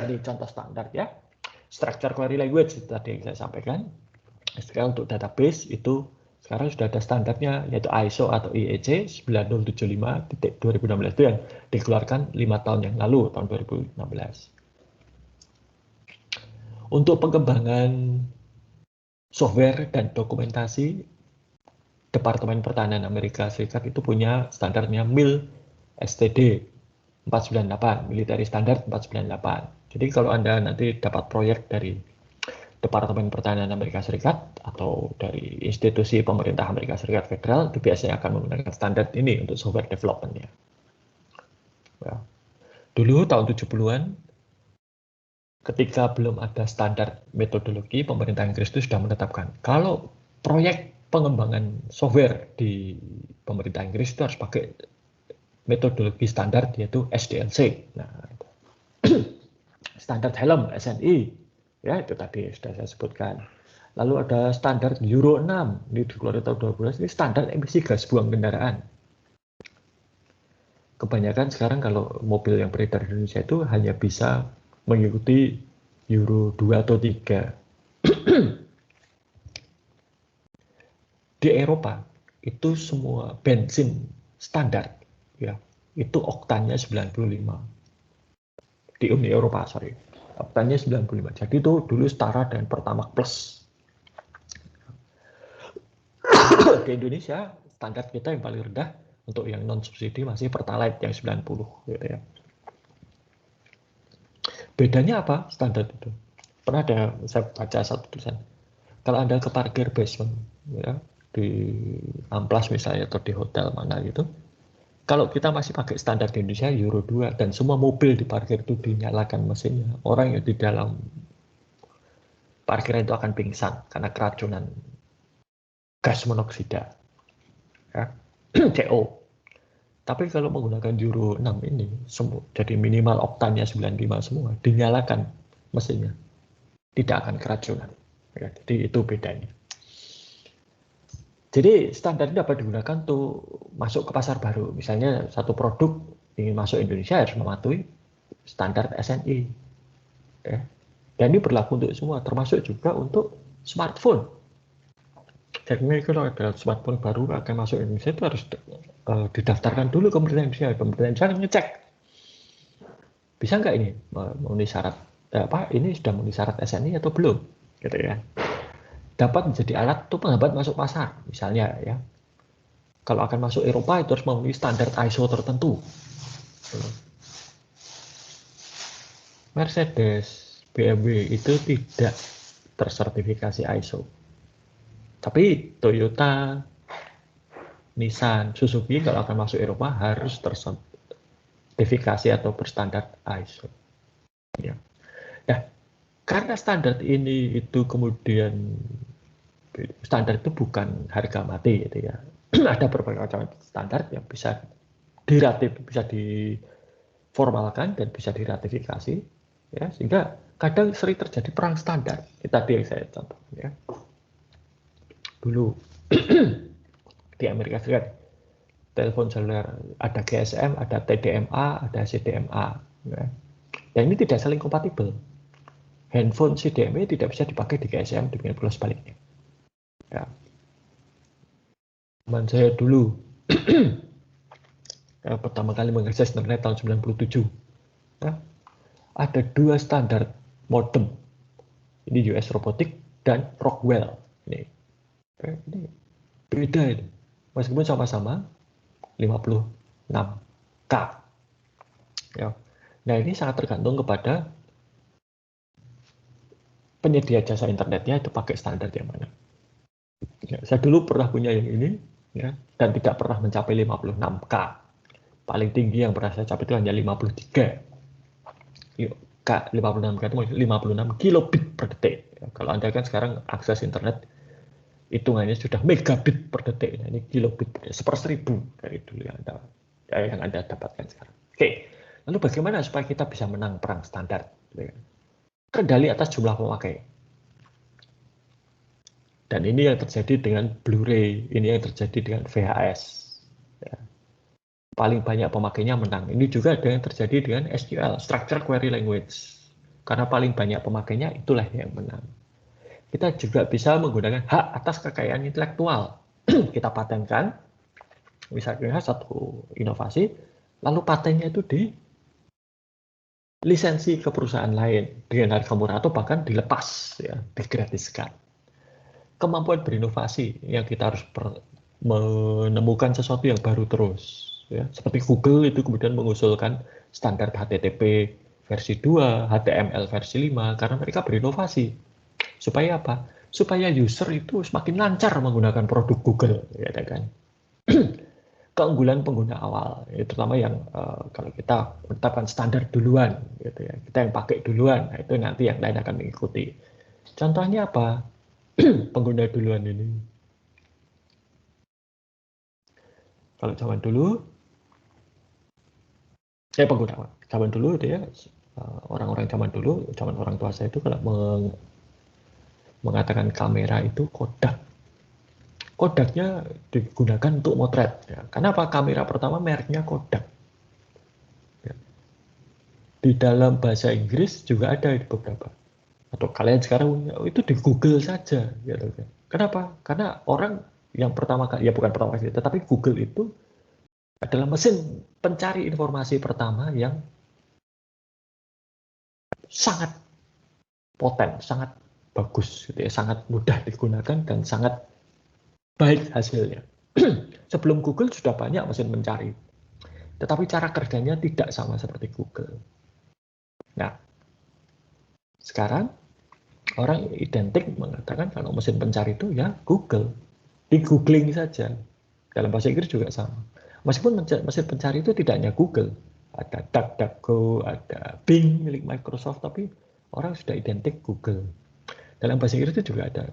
Ini contoh standar ya. Structure Query Language tadi yang saya sampaikan. Sekarang untuk database itu sekarang sudah ada standarnya yaitu ISO atau IEC 9075/2016 itu yang dikeluarkan 5 tahun yang lalu, tahun 2016. Untuk pengembangan software dan dokumentasi Departemen Pertahanan Amerika Serikat itu punya standarnya MIL STD 498, Military Standard 498. Jadi kalau Anda nanti dapat proyek dari Departemen Pertahanan Amerika Serikat atau dari institusi pemerintah Amerika Serikat federal, itu biasanya akan menggunakan standar ini untuk software development-nya. Ya. Dulu tahun 70-an, ketika belum ada standar metodologi, pemerintah Inggris itu sudah menetapkan kalau proyek pengembangan software di pemerintah Inggris itu harus pakai metodologi standar, yaitu SDLC. Nah, standar helm SNI, ya itu tadi sudah saya sebutkan. Lalu ada standar Euro 6, ini dikeluarkan tahun 2012, ini standar emisi gas buang kendaraan. Kebanyakan sekarang kalau mobil yang beredar di Indonesia itu hanya bisa mengikuti Euro 2 atau 3. Di Eropa itu semua bensin standar, ya itu oktannya 95. Di Uni Eropa, oktannya 95. Jadi itu dulu setara dengan Pertamax Plus. Di Indonesia standar kita yang paling rendah untuk yang non subsidi masih Pertalite yang 90, gitu ya. Bedanya apa standar itu? Pernah ada saya baca satu tulisan. Kalau Anda ke parkir basement, ya, di amplas misalnya atau di hotel mana gitu, kalau kita masih pakai standar di Indonesia Euro 2 dan semua mobil di parkir itu dinyalakan mesinnya, orang yang di dalam parkiran itu akan pingsan karena keracunan gas monoksida, ya, CO. Tapi kalau menggunakan Euro 6 ini, semua, jadi minimal oktannya 95 semua, dinyalakan mesinnya, tidak akan keracunan. Ya, jadi itu bedanya. Jadi standar ini dapat digunakan untuk masuk ke pasar baru. Misalnya satu produk ingin masuk Indonesia harus mematuhi standar SNI. Ya. Dan ini berlaku untuk semua, termasuk juga untuk smartphone. Jadi kalau ada smartphone baru akan masuk Indonesia itu harus didaftarkan dulu ke pemerintah Indonesia. Pemerintah Indonesia ngecek, bisa nggak ini memenuhi syarat? Ini sudah memenuhi syarat SNI atau belum? Gitu ya. Dapat menjadi alat untuk penghambat masuk pasar. Misalnya ya, kalau akan masuk Eropa itu harus memenuhi standar ISO tertentu. Mercedes, BMW itu tidak tersertifikasi ISO. Tapi Toyota, Nissan, Suzuki kalau akan masuk Eropa harus tersertifikasi atau berstandar ISO. Ya. Nah, karena standar ini itu kemudian standar itu bukan harga mati gitu ya. Ada berbagai macam standar yang bisa diformalkan dan bisa diratifikasi, ya, sehingga kadang sering terjadi perang standar. Itu tadi yang saya contoh, ya. Dulu di Amerika Serikat telepon seluler ada GSM, ada TDMA, ada CDMA, ya. Dan ini tidak saling kompatibel. Handphone CDMA tidak bisa dipakai di GSM, demikian pula sebaliknya. Ya. Teman saya dulu pertama kali mengakses internet tahun 97, ya, ada dua standar modem, ini US Robotics dan Rockwell. Ini beda ini, meskipun sama-sama 56K. Ya. Nah ini sangat tergantung kepada penyedia jasa internetnya itu pakai standar yang mana. Ya, saya dulu pernah punya yang ini, ya, dan tidak pernah mencapai 56K. Paling tinggi yang pernah saya capai itu hanya 53. 56K itu 56 kilobit per detik. Ya, kalau Anda kan sekarang akses internet hitungannya sudah megabit per detik. Nah, ini kilobit per detik, 1/1000 dari dulu yang Anda dapatkan sekarang. Oke, lalu bagaimana supaya kita bisa menang perang standar? Kendali atas jumlah pemakai. Dan ini yang terjadi dengan Blu-ray, ini yang terjadi dengan VHS. Ya. Paling banyak pemakainya menang. Ini juga ada yang terjadi dengan SQL, Structured Query Language. Karena paling banyak pemakainya itulah yang menang. Kita juga bisa menggunakan hak atas kekayaan intelektual. Kita patenkan, misalnya satu inovasi, lalu patennya itu di lisensi ke perusahaan lain dengan harga murah atau bahkan dilepas, ya, digratiskan. Kemampuan berinovasi yang kita harus menemukan sesuatu yang baru terus. Ya. Seperti Google itu kemudian mengusulkan standar HTTP versi 2, HTML versi 5, karena mereka berinovasi. Supaya apa? Supaya user itu semakin lancar menggunakan produk Google. Ya kan? Keunggulan pengguna awal, ya, terutama yang kalau kita menetapkan standar duluan, gitu ya, kita yang pakai duluan, nah itu nanti yang lain akan mengikuti. Contohnya apa? Pengguna duluan ini. Kalau zaman dulu, pengguna zaman dulu itu ya, orang-orang zaman dulu, zaman orang tua saya itu kalau mengatakan kamera itu Kodak. Kodaknya digunakan untuk motret. Ya. Kenapa? Kamera pertama mereknya Kodak. Ya. Di dalam bahasa Inggris juga ada di beberapa. Atau kalian sekarang itu di Google saja. Gitu. Kenapa? Karena orang yang pertama kali, ya bukan pertama kali, tetapi Google itu adalah mesin pencari informasi pertama yang sangat poten, sangat bagus, gitu ya, sangat mudah digunakan dan sangat baik hasilnya. Sebelum Google sudah banyak mesin mencari, tetapi cara kerjanya tidak sama seperti Google. Nah, sekarang orang identik mengatakan kalau mesin pencari itu ya Google, di googling saja. Dalam bahasa Inggris juga sama. Meskipun mesin pencari itu tidak hanya Google, ada DuckDuckGo, ada Bing milik Microsoft, tapi orang sudah identik Google. Dalam bahasa Inggris itu juga ada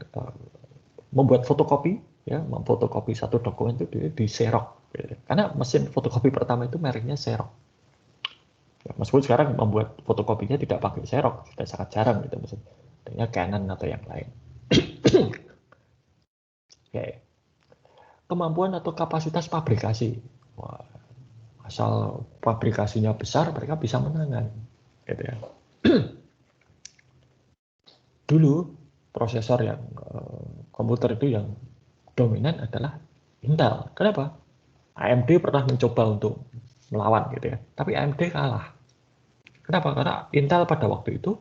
membuat fotokopi, ya, memfotokopi satu dokumen itu di Xerox. Karena mesin fotokopi pertama itu mereknya Xerox. Ya, meskipun sekarang membuat fotokopinya tidak pakai Xerox, sudah sangat jarang gitu mesinnya Canon atau yang lain. Okay. Kemampuan atau kapasitas pabrikasi. Wah, asal pabrikasinya besar, mereka bisa menangan. Gitu ya. Dulu prosesor yang komputer itu yang dominan adalah Intel. Kenapa? AMD pernah mencoba untuk melawan gitu ya, tapi AMD kalah. Kenapa? Karena Intel pada waktu itu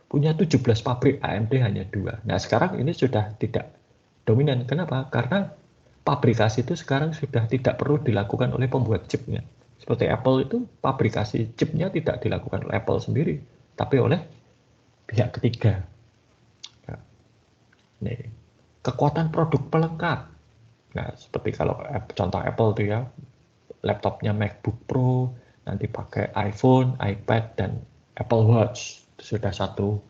punya 17 pabrik, AMD hanya 2. Nah, sekarang ini sudah tidak dominan. Kenapa? Karena pabrikasi itu sekarang sudah tidak perlu dilakukan oleh pembuat chipnya. Seperti Apple itu, pabrikasi chipnya tidak dilakukan oleh Apple sendiri, tapi oleh pihak ketiga. Nah, ini kekuatan produk pelengkap. Nah, seperti kalau contoh Apple itu ya, laptopnya MacBook Pro, nanti pakai iPhone, iPad, dan Apple Watch. Itu sudah satu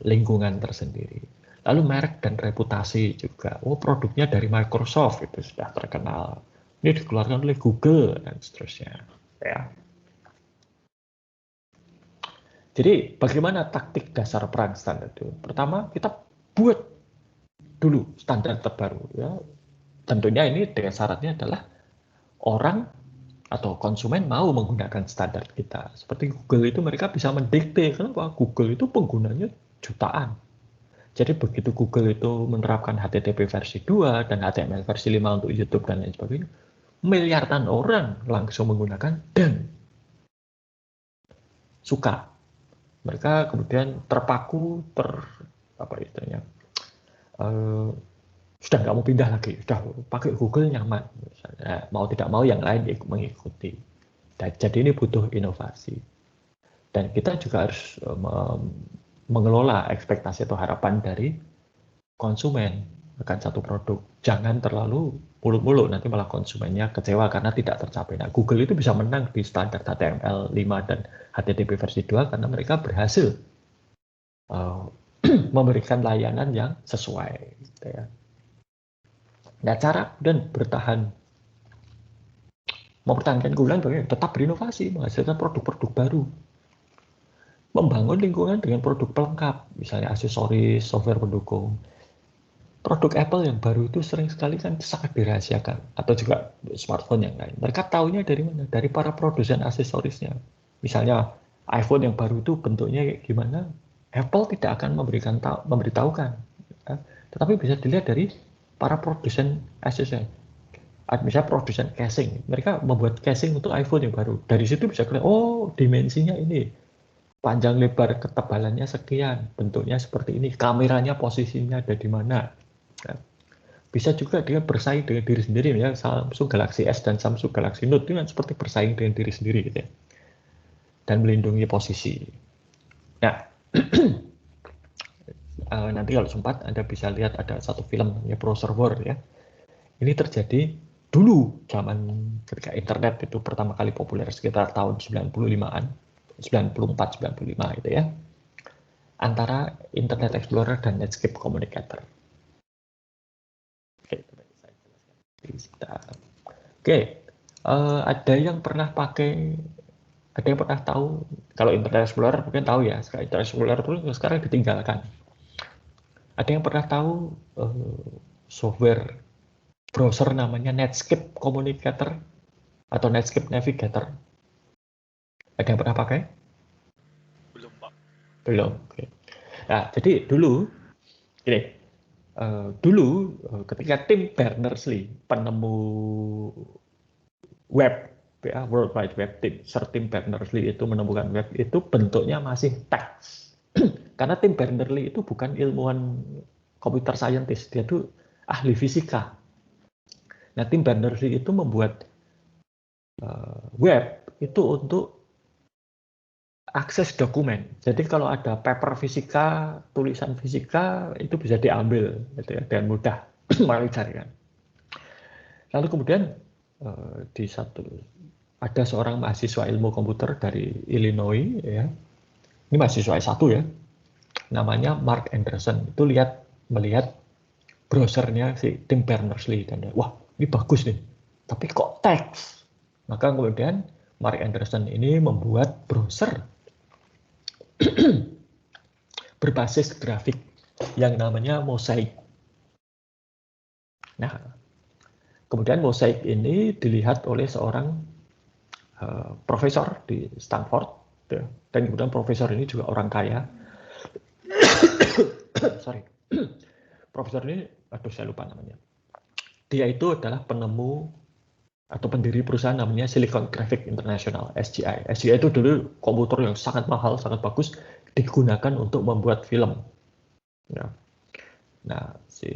lingkungan tersendiri. Lalu merek dan reputasi juga. Oh, produknya dari Microsoft itu sudah terkenal. Ini dikeluarkan oleh Google dan seterusnya. Ya. Jadi bagaimana taktik dasar perang standar itu? Pertama, kita buat dulu standar terbaru. Ya. Tentunya ini dengan syaratnya adalah orang atau konsumen mau menggunakan standar kita. Seperti Google itu mereka bisa mendikte. Kenapa? Google itu penggunanya jutaan. Jadi begitu Google itu menerapkan HTTP versi 2 dan HTML versi 5 untuk YouTube dan lain sebagainya, miliaran orang langsung menggunakan dan suka. Mereka kemudian terpaku, apa istilahnya, sudah nggak mau pindah lagi, sudah pakai Google nyaman. Misalnya, mau tidak mau yang lain mengikuti. Dan jadi ini butuh inovasi. Dan kita juga harus mengelola ekspektasi atau harapan dari konsumen akan satu produk. Jangan terlalu muluk-muluk, nanti malah konsumennya kecewa karena tidak tercapai. Nah, Google itu bisa menang di standar HTML 5 dan HTTP versi 2 karena mereka berhasil memberikan layanan yang sesuai. Gitu ya. Nah, cara dan bertahan, mempertahankan keunggulan bagaimana? Tetap berinovasi, menghasilkan produk-produk baru. Membangun lingkungan dengan produk pelengkap, misalnya aksesoris, software pendukung. Produk Apple yang baru itu sering sekali kan sangat dirahasiakan, atau juga smartphone yang lain. Mereka tahunya dari mana? Dari para produsen aksesorisnya. Misalnya iPhone yang baru itu bentuknya kayak gimana? Apple tidak akan memberitahukan, ya. Tetapi bisa dilihat dari para produsen aksesoris. Misalnya produsen casing, mereka membuat casing untuk iPhone yang baru. Dari situ bisa kelihatan, oh dimensinya ini. Panjang lebar ketebalannya sekian, bentuknya seperti ini, kameranya posisinya ada di mana. Nah, Bisa juga dia bersaing dengan diri sendiri, ya Samsung Galaxy S dan Samsung Galaxy Note itu kan seperti bersaing dengan diri sendiri gitu ya, dan melindungi posisi. Nah, nanti kalau sempat Anda bisa lihat ada satu film namanya Browser War ya. Ini terjadi dulu zaman ketika internet itu pertama kali populer sekitar tahun 95-an, 94 95 gitu ya. Antara Internet Explorer dan Netscape Communicator. Oke, ada yang pernah pakai, ada yang pernah tahu, kalau Internet Explorer mungkin tahu ya, Internet Explorer itu sekarang ditinggalkan. Ada yang pernah tahu software browser namanya Netscape Communicator atau Netscape Navigator? Ada yang pernah pakai? Belum, Pak. Belum. Oke. Nah, jadi dulu, gini, ketika Tim Berners-Lee, penemu web, ya, World Wide Web, Sir Tim Berners-Lee itu menemukan web, itu bentuknya masih teks. Karena Tim Berners-Lee itu bukan ilmuwan computer scientist, dia itu ahli fisika. Nah, Tim Berners-Lee itu membuat web itu untuk akses dokumen. Jadi kalau ada paper fisika, tulisan fisika, itu bisa diambil gitu ya, dengan mudah melalui jaringan. Lalu kemudian ada seorang mahasiswa ilmu komputer dari Illinois, ya. Ini mahasiswa S1 ya, namanya Mark Anderson. Itu melihat browsernya si Tim Berners-Lee dan wah, ini bagus nih. Tapi kok teks? Maka kemudian Mark Anderson ini membuat browser berbasis grafik yang namanya Mosaic. Nah, kemudian Mosaic ini dilihat oleh seorang profesor di Stanford, ya. Dan kemudian profesor ini juga orang kaya. Sorry, profesor ini, aduh saya lupa namanya. Dia itu adalah penemu atau pendiri perusahaan namanya Silicon Graphics International (SGI). SGI itu dulu komputer yang sangat mahal, sangat bagus, digunakan untuk membuat film. Ya. Nah, si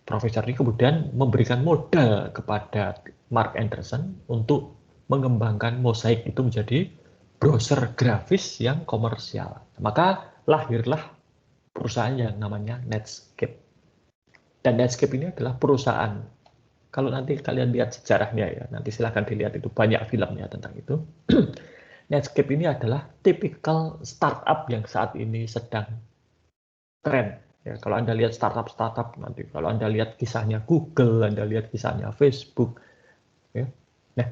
profesor ini kemudian memberikan modal kepada Mark Anderson untuk mengembangkan Mosaic itu menjadi browser grafis yang komersial. Maka lahirlah perusahaan yang namanya Netscape. Dan Netscape ini adalah perusahaan, kalau nanti kalian lihat sejarahnya ya, nanti silahkan dilihat, itu banyak filmnya tentang itu. Netscape ini adalah tipikal startup yang saat ini sedang tren. Ya, kalau Anda lihat startup nanti, kalau Anda lihat kisahnya Google, Anda lihat kisahnya Facebook, ya. Nah,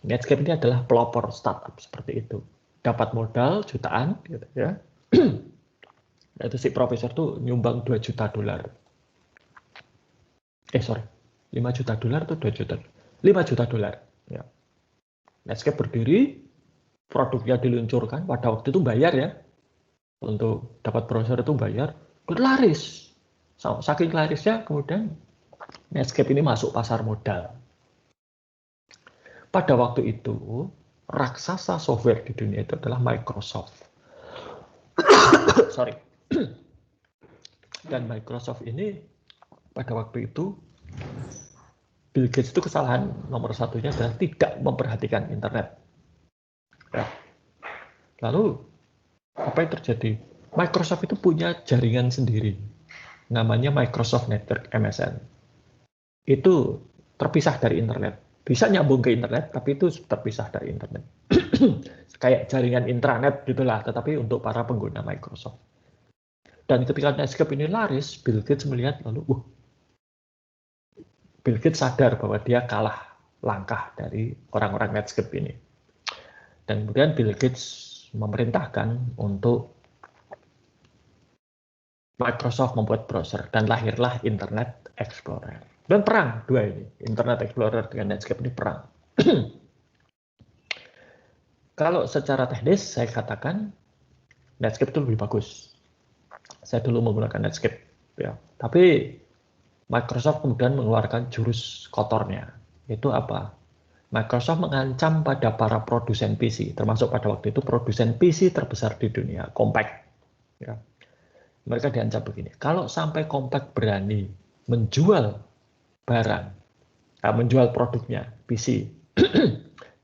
Netscape ini adalah pelopor startup seperti itu. Dapat modal jutaan, gitu ya. Nah, itu si profesor tuh nyumbang $2 juta. 5 juta dolar atau 2 juta? 5 juta dolar. Ya. Netscape berdiri, produknya diluncurkan, pada waktu itu bayar ya. Untuk dapat browser itu bayar, laris. Saking larisnya, kemudian Netscape ini masuk pasar modal. Pada waktu itu, raksasa software di dunia itu adalah Microsoft. Sorry. Dan Microsoft ini pada waktu itu, Bill Gates itu kesalahan nomor satunya adalah tidak memperhatikan internet. Ya. Lalu, apa yang terjadi? Microsoft itu punya jaringan sendiri, namanya Microsoft Network (MSN). Itu terpisah dari internet. Bisa nyambung ke internet, tapi itu terpisah dari internet. Kayak jaringan intranet gitulah, tetapi untuk para pengguna Microsoft. Dan ketika Netscape ini laris, Bill Gates melihat lalu, Bill Gates sadar bahwa dia kalah langkah dari orang-orang Netscape ini. Dan kemudian Bill Gates memerintahkan untuk Microsoft membuat browser dan lahirlah Internet Explorer. Dan perang dua ini, Internet Explorer dengan Netscape ini perang. Kalau secara teknis saya katakan Netscape itu lebih bagus. Saya dulu menggunakan Netscape, ya. Tapi Microsoft kemudian mengeluarkan jurus kotornya. Itu apa? Microsoft mengancam pada para produsen PC, termasuk pada waktu itu produsen PC terbesar di dunia, Compaq. Ya. Mereka diancam begini, kalau sampai Compaq berani, menjual barang, menjual produknya PC,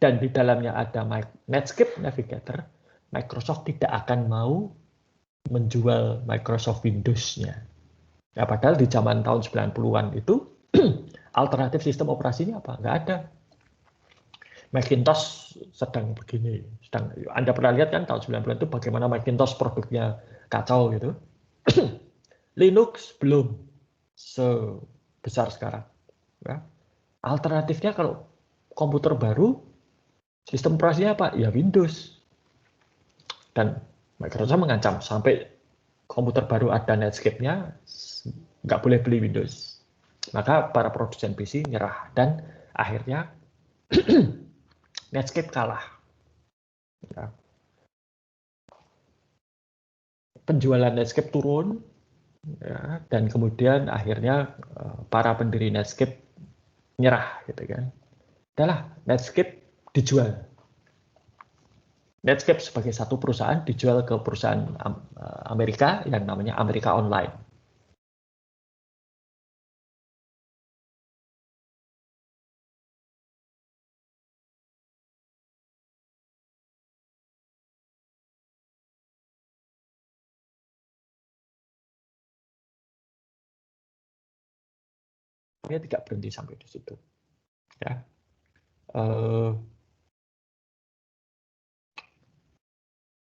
dan di dalamnya ada Netscape Navigator, Microsoft tidak akan mau menjual Microsoft Windows-nya. Ya, padahal di zaman tahun 90-an itu alternatif sistem operasinya apa? Nggak ada. Macintosh sedang begini. Anda pernah lihat kan tahun 90-an itu bagaimana Macintosh produknya kacau gitu. Linux belum sebesar sekarang. Ya. Alternatifnya kalau komputer baru, sistem operasinya apa? Ya Windows. Dan Microsoft mengancam sampai komputer baru ada Netscape-nya, nggak boleh beli Windows. Maka para produsen PC nyerah dan akhirnya Netscape kalah. Ya. Penjualan Netscape turun, ya, dan kemudian akhirnya para pendiri Netscape nyerah, gitu kan. Adalah Netscape dijual. Netscape sebagai satu perusahaan dijual ke perusahaan Amerika yang namanya Amerika Online. Dia tidak berhenti sampai di situ. Ya.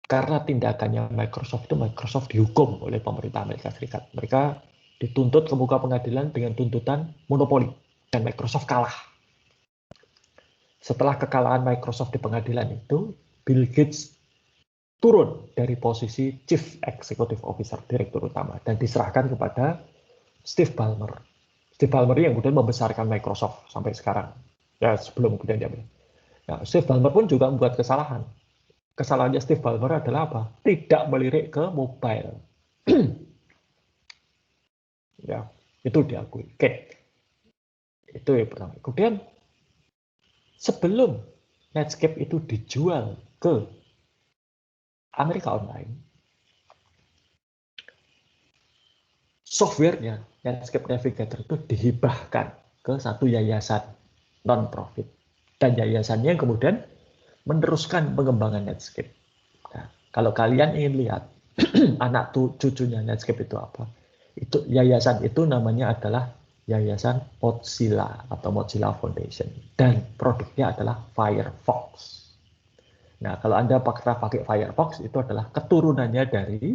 Karena tindakannya Microsoft dihukum oleh pemerintah Amerika Serikat. Mereka dituntut ke muka pengadilan dengan tuntutan monopoli dan Microsoft kalah. Setelah kekalahan Microsoft di pengadilan itu, Bill Gates turun dari posisi Chief Executive Officer, direktur utama, dan diserahkan kepada Steve Ballmer. Steve Ballmer yang kemudian membesarkan Microsoft sampai sekarang. Ya, sebelum kemudian diambil. Nah, Steve Ballmer pun juga membuat kesalahan. Kesalahannya Steve Ballmer adalah apa? Tidak melirik ke mobile. Ya, itu diakui. Oke. Itu yang pertama. Kemudian sebelum Netscape itu dijual ke Amerika Online, softwarenya Netscape Navigator itu dihibahkan ke satu yayasan non-profit. Dan yayasannya kemudian meneruskan pengembangan Netscape. Nah, kalau kalian ingin lihat anak cucunya Netscape itu apa, itu yayasan itu namanya adalah Yayasan Mozilla atau Mozilla Foundation, dan produknya adalah Firefox. Nah, kalau Anda pakai Firefox, itu adalah keturunannya dari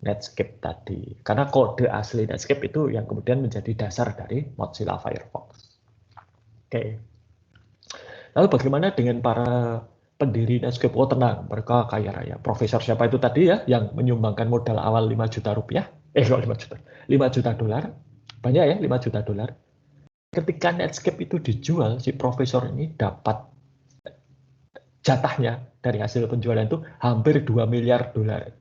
Netscape tadi. Karena kode asli Netscape itu yang kemudian menjadi dasar dari Mozilla Firefox. Oke. Lalu bagaimana dengan para pendiri Netscape? Oh, tenang, mereka kaya raya. Profesor siapa itu tadi ya, yang menyumbangkan modal awal 5 juta rupiah? Kok 5 juta? 5 juta dolar. Banyak ya, 5 juta dolar. Ketika Netscape itu dijual, si profesor ini dapat jatahnya dari hasil penjualan itu hampir 2 miliar dolar.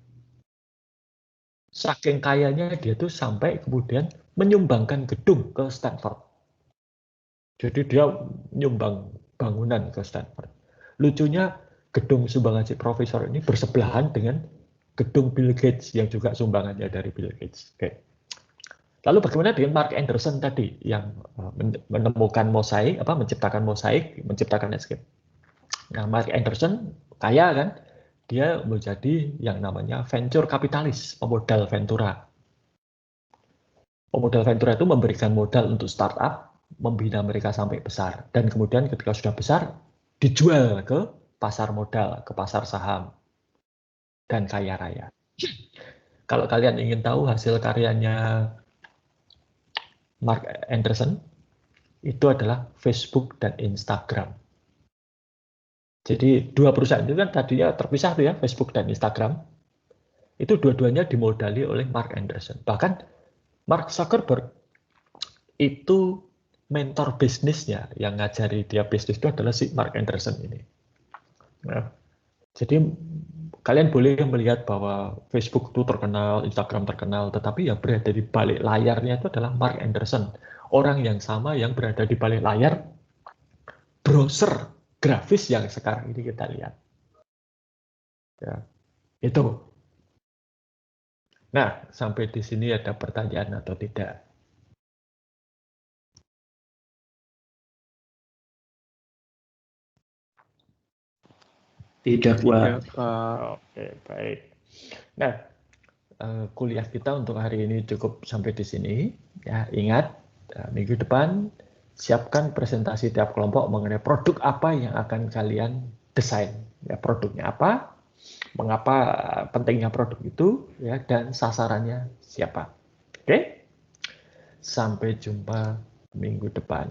Saking kayanya dia tuh sampai kemudian menyumbangkan gedung ke Stanford. Jadi dia nyumbang bangunan ke Stanford. Lucunya gedung sumbangan si profesor ini bersebelahan dengan gedung Bill Gates yang juga sumbangannya dari Bill Gates. Oke. Lalu bagaimana dengan Mark Anderson tadi yang menemukan mosaik, menciptakan mosaik, menciptakan Netscape? Nah, Mark Anderson kaya kan? Dia menjadi yang namanya venture kapitalis, pemodal Ventura. Pemodal Ventura itu memberikan modal untuk startup, membina mereka sampai besar. Dan kemudian ketika sudah besar, dijual ke pasar modal, ke pasar saham, dan kaya raya. Kalau kalian ingin tahu hasil karyanya Mark Anderson, itu adalah Facebook dan Instagram. Jadi dua perusahaan itu kan tadinya terpisah tuh ya, Facebook dan Instagram. Itu dua-duanya dimodali oleh Mark Anderson. Bahkan Mark Zuckerberg itu mentor bisnisnya yang ngajari dia bisnis itu adalah si Mark Anderson ini. Nah, jadi kalian boleh melihat bahwa Facebook itu terkenal, Instagram terkenal, tetapi yang berada di balik layarnya itu adalah Mark Anderson. Orang yang sama yang berada di balik layar browser grafis yang sekarang ini kita lihat. Ya, itu. Nah, sampai di sini ada pertanyaan atau tidak? Tidak, Pak. Oke, baik. Nah, kuliah kita untuk hari ini cukup sampai di sini. Ya, ingat, minggu depan siapkan presentasi tiap kelompok mengenai produk apa yang akan kalian desain. Ya, produknya apa, mengapa pentingnya produk itu, ya, dan sasarannya siapa. Oke? Sampai jumpa minggu depan.